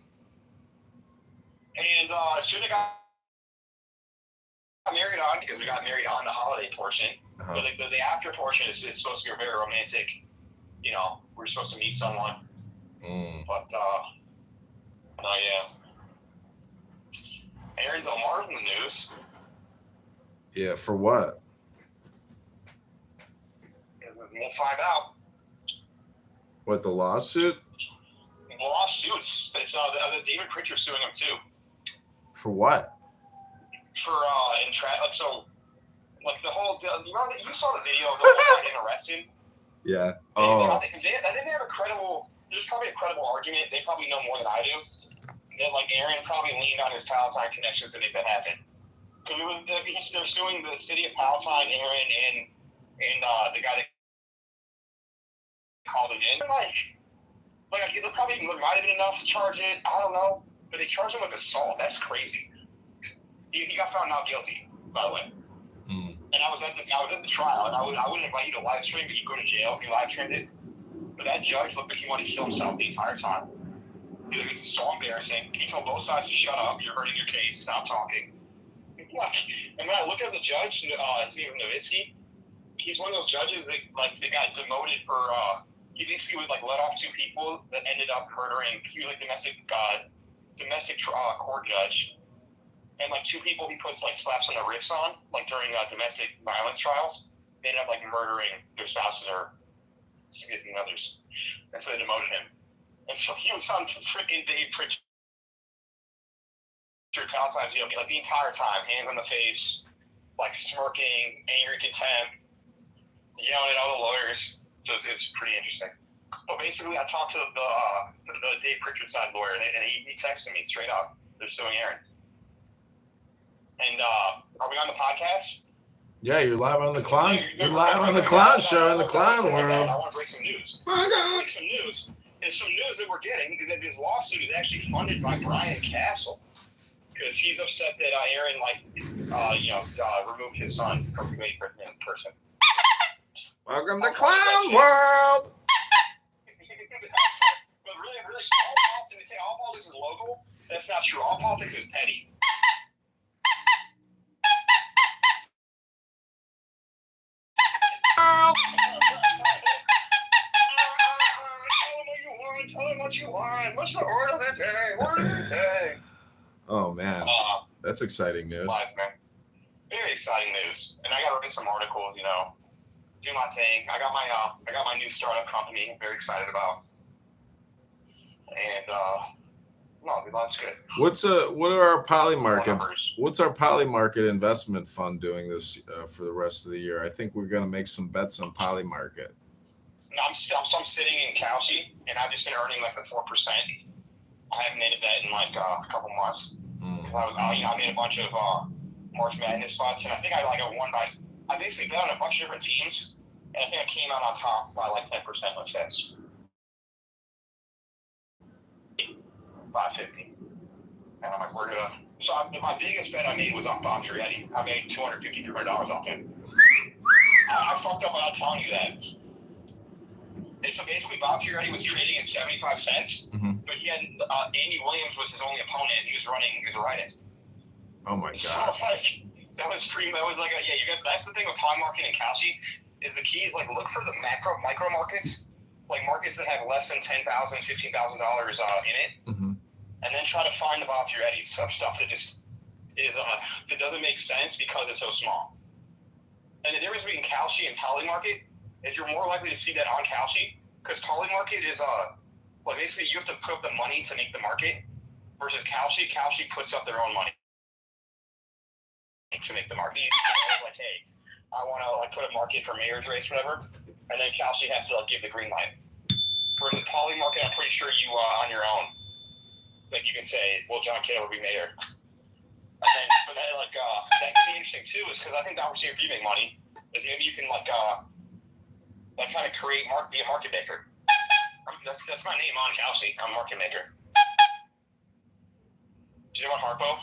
And should have got married on because we got married on the holiday portion. But the after portion is supposed to be very romantic. You know, we're supposed to meet someone. But, no, yeah. Aaron Del Mar's in the news. Yeah, for what? We'll find out. What, the lawsuit? Lawsuits. It's the David Pritchard suing him too. For what? For so like the whole you saw the video of the one guy getting arrested. Yeah. I think they have a credible. There's probably a credible argument. They probably know more than I do. That like Aaron probably leaned on his Palatine connections to make that happen. Because they're suing the city of Palatine, Aaron, and the guy that called him in. Like there probably might have been enough to charge it. I don't know, but they charged him with assault. That's crazy. He got found not guilty, by the way. And I was at the trial, and I wouldn't invite you to live stream, but you go to jail if you live streamed it. But that judge looked like he wanted to kill himself the entire time. He's like, this is so embarrassing. He told both sides to shut up. You're hurting your case. Stop talking. And when I looked at the judge, his name is Nowitzki. He's one of those judges that they got demoted for. He basically would let off two people that ended up murdering. He was domestic court judge. And two people he puts slaps on the wrists on, during domestic violence trials, they end up murdering their spouses or significant others. And so they demoted him. And so he was on freaking Dave Pritchard Palatine's the entire time, hands on the face, smirking, angry contempt, yelling at all the lawyers. So it's pretty interesting. But basically, I talked to the Dave Pritchard side lawyer, and he texted me straight up. They're suing Aaron. And are we on the podcast? Yeah, you're live on the clown. You're live on the clown show in the clown world. I want to break some news. There's some news that we're getting that this lawsuit is actually funded by Brian Castle because he's upset that Aaron removed his son from the person. Welcome to clown world. But really, all politics. They say all politics is local. That's not true. All politics is petty. Tell them what you want. What's the order of the day? Oh man, that's exciting news. Live, man. Very exciting news. And I got to write some articles. Do my thing. I got my new startup company. I'm very excited about. And that's good. What's our Polymarket investment fund doing this for the rest of the year? I think we're going to make some bets on Polymarket. No, I'm sitting in Kalshi, and I've just been earning the 4%. I haven't made a bet in a couple months. I made a bunch of March Madness spots, and I think I basically bet on a bunch of different teams, and I think I came out on top by 10%. Let's say 550. And I'm we're gonna. So my biggest bet I made was on Bob Trietti. I made $250, $300 off him. I fucked up without telling you that. And so basically, Bob Trietti was trading at 75 cents, but he had Andy Williams was his only opponent, and he was running as a write-in. Oh my gosh! So that's the thing with Polymarket and Kalshi is the key is look for the micro markets, markets that have less than $10,000, $15,000 in it, and then try to find the Bob Trietti stuff that just is that doesn't make sense because it's so small. And the difference between Kalshi and Polymarket is you're more likely to see that on Kalshi because Polymarket is basically you have to put up the money to make the market versus Kalshi puts up their own money to make the market. Hey, I want to put a market for mayor's race or whatever, and then Kalshi has to give the green light. Versus Polymarket, I'm pretty sure you on your own, you can say, well, John Kitover will be mayor. And then that could be interesting too, is because I think the opportunity for you to make money is maybe you can kind of be a market maker. That's my name on Kalshi. I'm a market maker. Do you know what Harpo?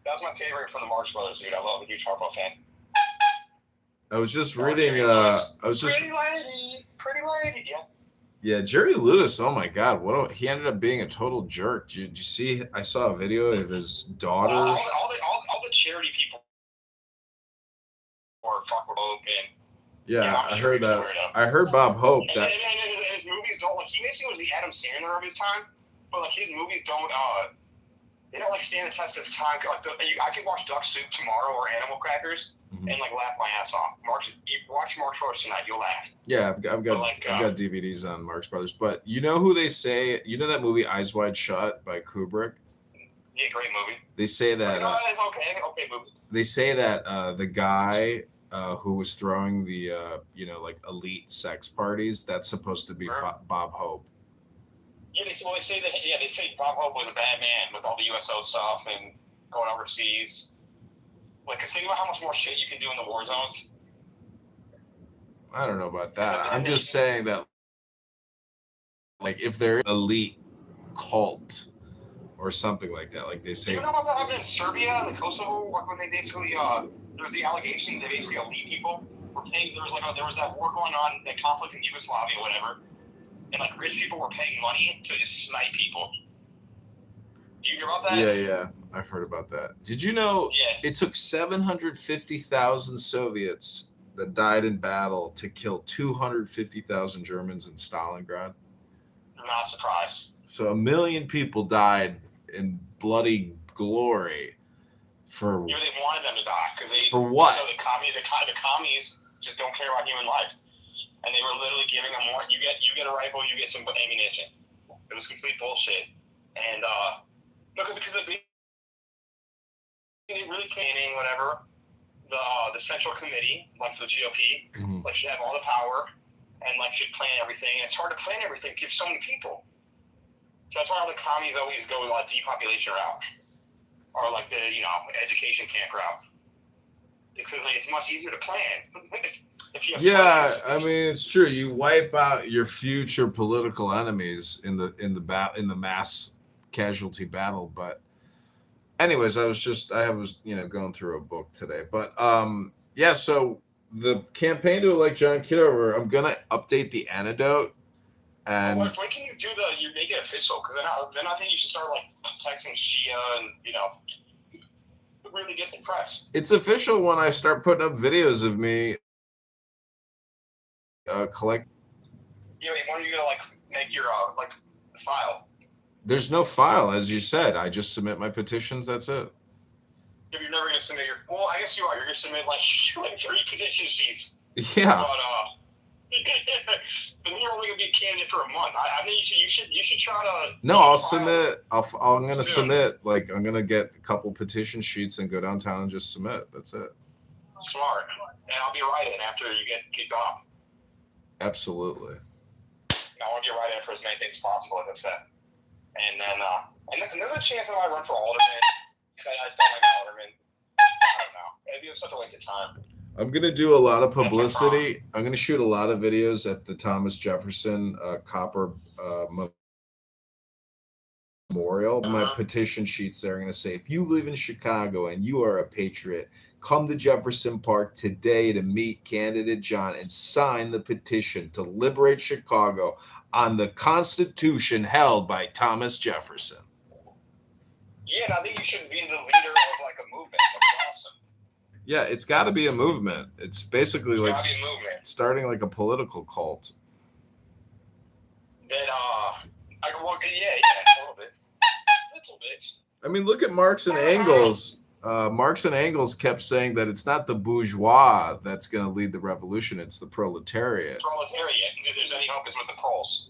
That was my favorite from the Marx Brothers, dude. I love a huge Harpo fan. I was just reading. Pretty lady. Yeah. Yeah, Jerry Lewis. Oh my God, he ended up being a total jerk. Did you see? I saw a video of his daughter. All the charity people were fuck with Hope and. Yeah, I heard that. I heard Bob Hope that. And his movies don't like. He basically was the Adam Sandler of his time, but like his movies don't. They don't like stand the test of time. Like I could watch Duck Soup tomorrow or Animal Crackers and like laugh my ass off. Watch Marx Brothers tonight, you'll laugh. Yeah, I've got DVDs on Marx Brothers, but you know who they say? You know that movie Eyes Wide Shut by Kubrick? Yeah, great movie. They say that. It's okay movie. They say that the guy who was throwing the like elite sex parties, that's supposed to be Bob Hope. Yeah, they say that. Yeah, they say Bob Hope was a bad man with all the USO stuff and going overseas. Like, cause think about how much more shit you can do in the war zones. I don't know about that. I'm just saying that, like, if they're elite cult or something like that, like they say. You know about that happened in Serbia and Kosovo, like when they basically there was the allegation that basically elite people were paying. There was that war going on, that conflict in Yugoslavia, whatever, and like rich people were paying money to just snipe people. Do you hear about that? Yeah, I've heard about that. Did you know it took 750,000 Soviets that died in battle to kill 250,000 Germans in Stalingrad? I'm not surprised. So 1 million people died in bloody glory for. Yeah, they wanted them to die because they. For what? So the commies just don't care about human life, and they were literally giving them more. You get a rifle, you get some ammunition. It was complete bullshit, and because they really planning whatever the central committee, like the GOP, like should have all the power and like should plan everything. And it's hard to plan everything because you have so many people. So that's why all the commies always go like depopulation route, or like the education camp route. It's because like, it's much easier to plan. If you have science. I mean it's true. You wipe out your future political enemies in the mass casualty battle. But anyways, I was going through a book today. But so the campaign to elect John Kitover, I'm gonna update the antidote. And when can you do you make it official? Because then I think you should start like texting Shia and it really gets press. It's official when I start putting up videos of me collect. Yeah, when are you gonna like make your like file? There's no file, as you said. I just submit my petitions. That's it. If you're never gonna submit well, I guess you are. You're gonna submit like 3 petition sheets. Yeah. But but you're only gonna be a candidate for a month. I think you should try to. No, I'll submit. I'm gonna submit. Like I'm gonna get a couple petition sheets and go downtown and just submit. That's it. Smart. And I'll be writing after you get kicked off. Absolutely. I want to get right in for as many things as possible, as I said. And then another chance that I run for alderman. I still like alderman. I don't know. It'd be such a waste of time. I'm going to do a lot of publicity. I'm going to shoot a lot of videos at the Thomas Jefferson Copper Memorial. My petition sheets there are going to say, if you live in Chicago and you are a patriot, come to Jefferson Park today to meet candidate John and sign the petition to liberate Chicago on the Constitution held by Thomas Jefferson. Yeah, and I think you should be the leader of like a movement. That's awesome. Yeah, it's got to be a movement. It's basically like starting like a political cult. Then, I can walk. Yeah, a little bit. I mean, look at Marx and Engels. Marx and Engels kept saying that it's not the bourgeois that's going to lead the revolution; it's the proletariat. If there's any hope, it's with the proles.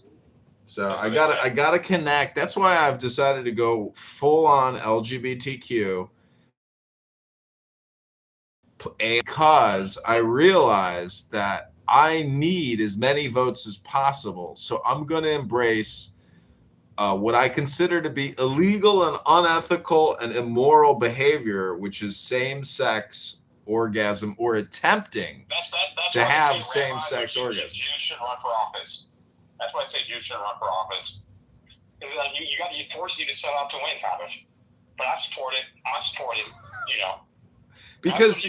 So I gotta connect. That's why I've decided to go full on LGBTQ. Because I realize that I need as many votes as possible. So I'm going to embrace what I consider to be illegal and unethical and immoral behavior, which is same-sex orgasm or attempting to have same-sex orgasm. Jews should run for office. That's why I say Jews should run for office. Because you force you to sell out to win, Thomas. But I support it, Because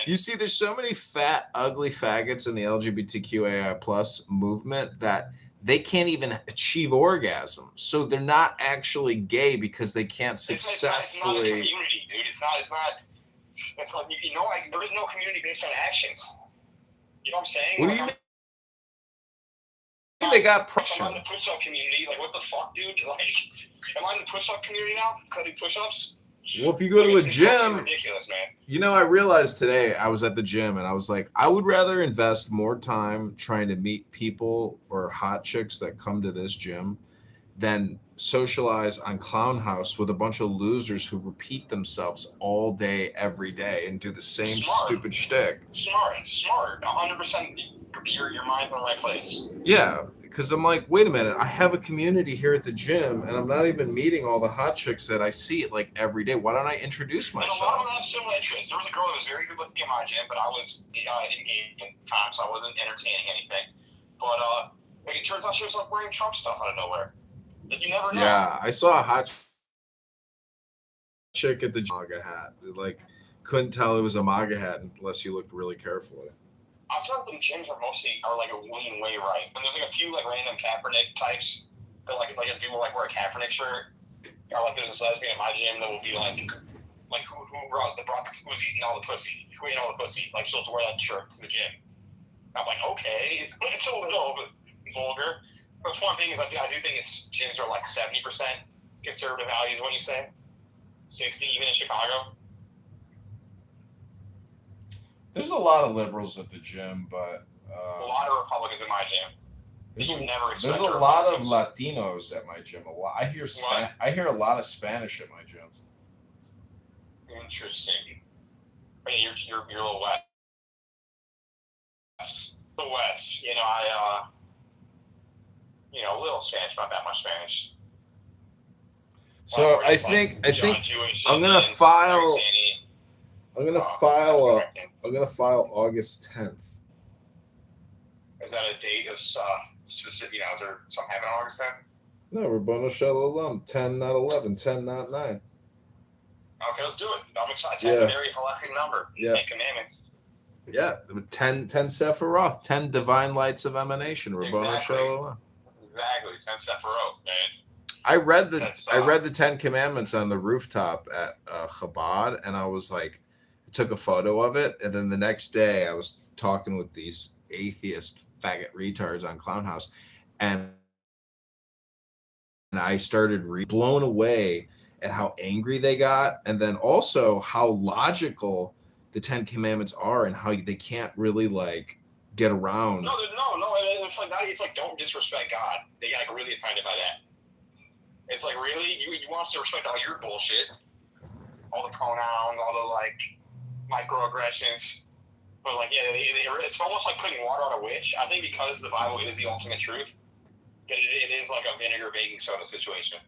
you see, there's so many fat, ugly faggots in the LGBTQAI plus movement that they can't even achieve orgasm. So they're not actually gay because they can't successfully. It's not a community, dude. It's not. You know, like, there is no community based on actions. You know what I'm saying? What do you mean? They got pressure. I'm in the push-up community. Like, what the fuck, dude? Like, am I in the push-up community now? Cutting push-ups? Well, if you go to a gym, ridiculous, man. You know, I realized today I was at the gym and I was like, I would rather invest more time trying to meet people or hot chicks that come to this gym than socialize on Clown House with a bunch of losers who repeat themselves all day, every day, and do the same stupid shtick. Smart. 100%. Your mind's in the right place. Yeah, because I'm like, wait a minute, I have a community here at the gym, and I'm not even meeting all the hot chicks that I see like every day. Why don't I introduce myself? And a lot of them have similar interests. There was a girl that was very good looking in my gym, but I was engaged in time, so I wasn't entertaining anything. But like, it turns out she was like wearing Trump stuff out of nowhere. Like, you never know. Yeah, I saw a hot chick at the MAGA hat. Like, couldn't tell it was a MAGA hat unless you looked really carefully. I feel like the gyms are like a lean way right. And there's like a few like random Kaepernick types that like if people like wear a Kaepernick shirt, or like there's this lesbian in my gym that will be like who's eating all the pussy? Who ate all the pussy? Like, she'll wear that shirt to the gym. I'm like, okay, it's a little bit vulgar. But one thing is, I do think gyms are like 70% conservative values. What do you say? 60, even in Chicago. There's a lot of liberals at the gym, but a lot of Republicans in my gym. There's a lot of Latinos at my gym. I hear a lot of Spanish at my gym. Interesting. I mean, you're a little west. The west. You know, a little Spanish, not that much Spanish. So I think I'm gonna file. I'm gonna file August 10th. Is that a date of specific? You know, is there something happening on August 10th? No, Rabbono Shalom. 10, not 11. 10, not 9. Okay, let's do it. I'm excited. 10 is a very collecting number. Yeah. 10 commandments. Yeah, 10 Sephiroth, 10 divine lights of emanation. Rabbono Shalom. Exactly, 10 Sephiroth, man. I read the 10 Commandments on the rooftop at Chabad, and I was like, I took a photo of it, and then the next day I was talking with these atheist faggot retards on Clown House, and I started blown away at how angry they got, and then also how logical the 10 Commandments are, and how they can't really like get around. No, it's like don't disrespect God. They get like really offended by that. It's like, really? You want us to respect all your bullshit? All the pronouns, all the, like, microaggressions. But, like, yeah, it's almost like putting water on a witch. I think because the Bible is the ultimate truth, that it is like a vinegar baking soda situation.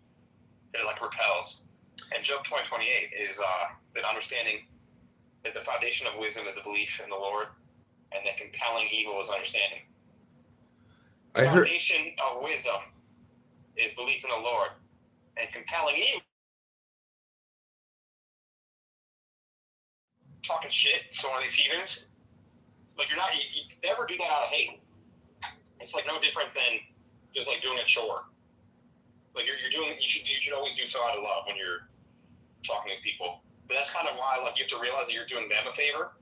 It, like, repels. And Job 20:28 is that understanding that the foundation of wisdom is the belief in the Lord, and that compelling evil is understanding. The foundation of wisdom is belief in the Lord. And compelling evil. Talking shit to one of these heathens. Like, you never do that out of hate. It's like no different than just like doing a chore. Like you should always do so out of love when you're talking to these people. But that's kind of why, like, you have to realize that you're doing them a favor,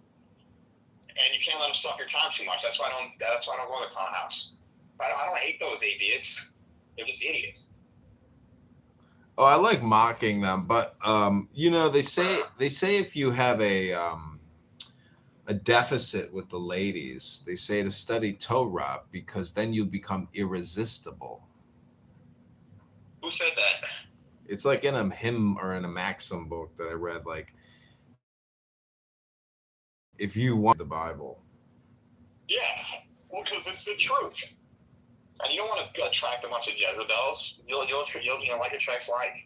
and you can't let them suck your time too much. That's why I don't go to the Clown House. I don't hate those atheists. They're just idiots. Oh, I like mocking them, but they say if you have a deficit with the ladies, they say to study Torah because then you become irresistible. Who said that? It's like in a hymn or in a maxim book that I read. Like, if you want the Bible. Yeah, well, because it's the truth. And you don't want to attract a bunch of Jezebels. You'll like attracts like.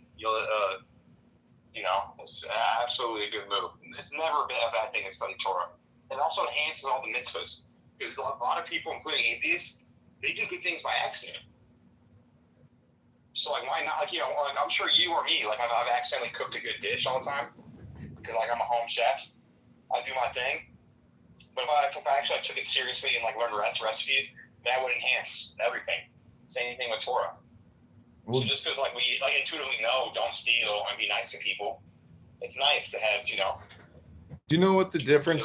It's absolutely a good move. It's never been a bad thing to study Torah. It also enhances all the mitzvahs. Because a lot of people, including atheists, they do good things by accident. So, like, why not? Like, I'm sure you or me, like, I've accidentally cooked a good dish all the time. Because, like, I'm a home chef. I do my thing. But if I actually took it seriously and, like, learned recipes, that would enhance everything. Same thing with Torah. Well, so just because like we like intuitively know don't steal and be nice to people, it's nice to have, do you know what the difference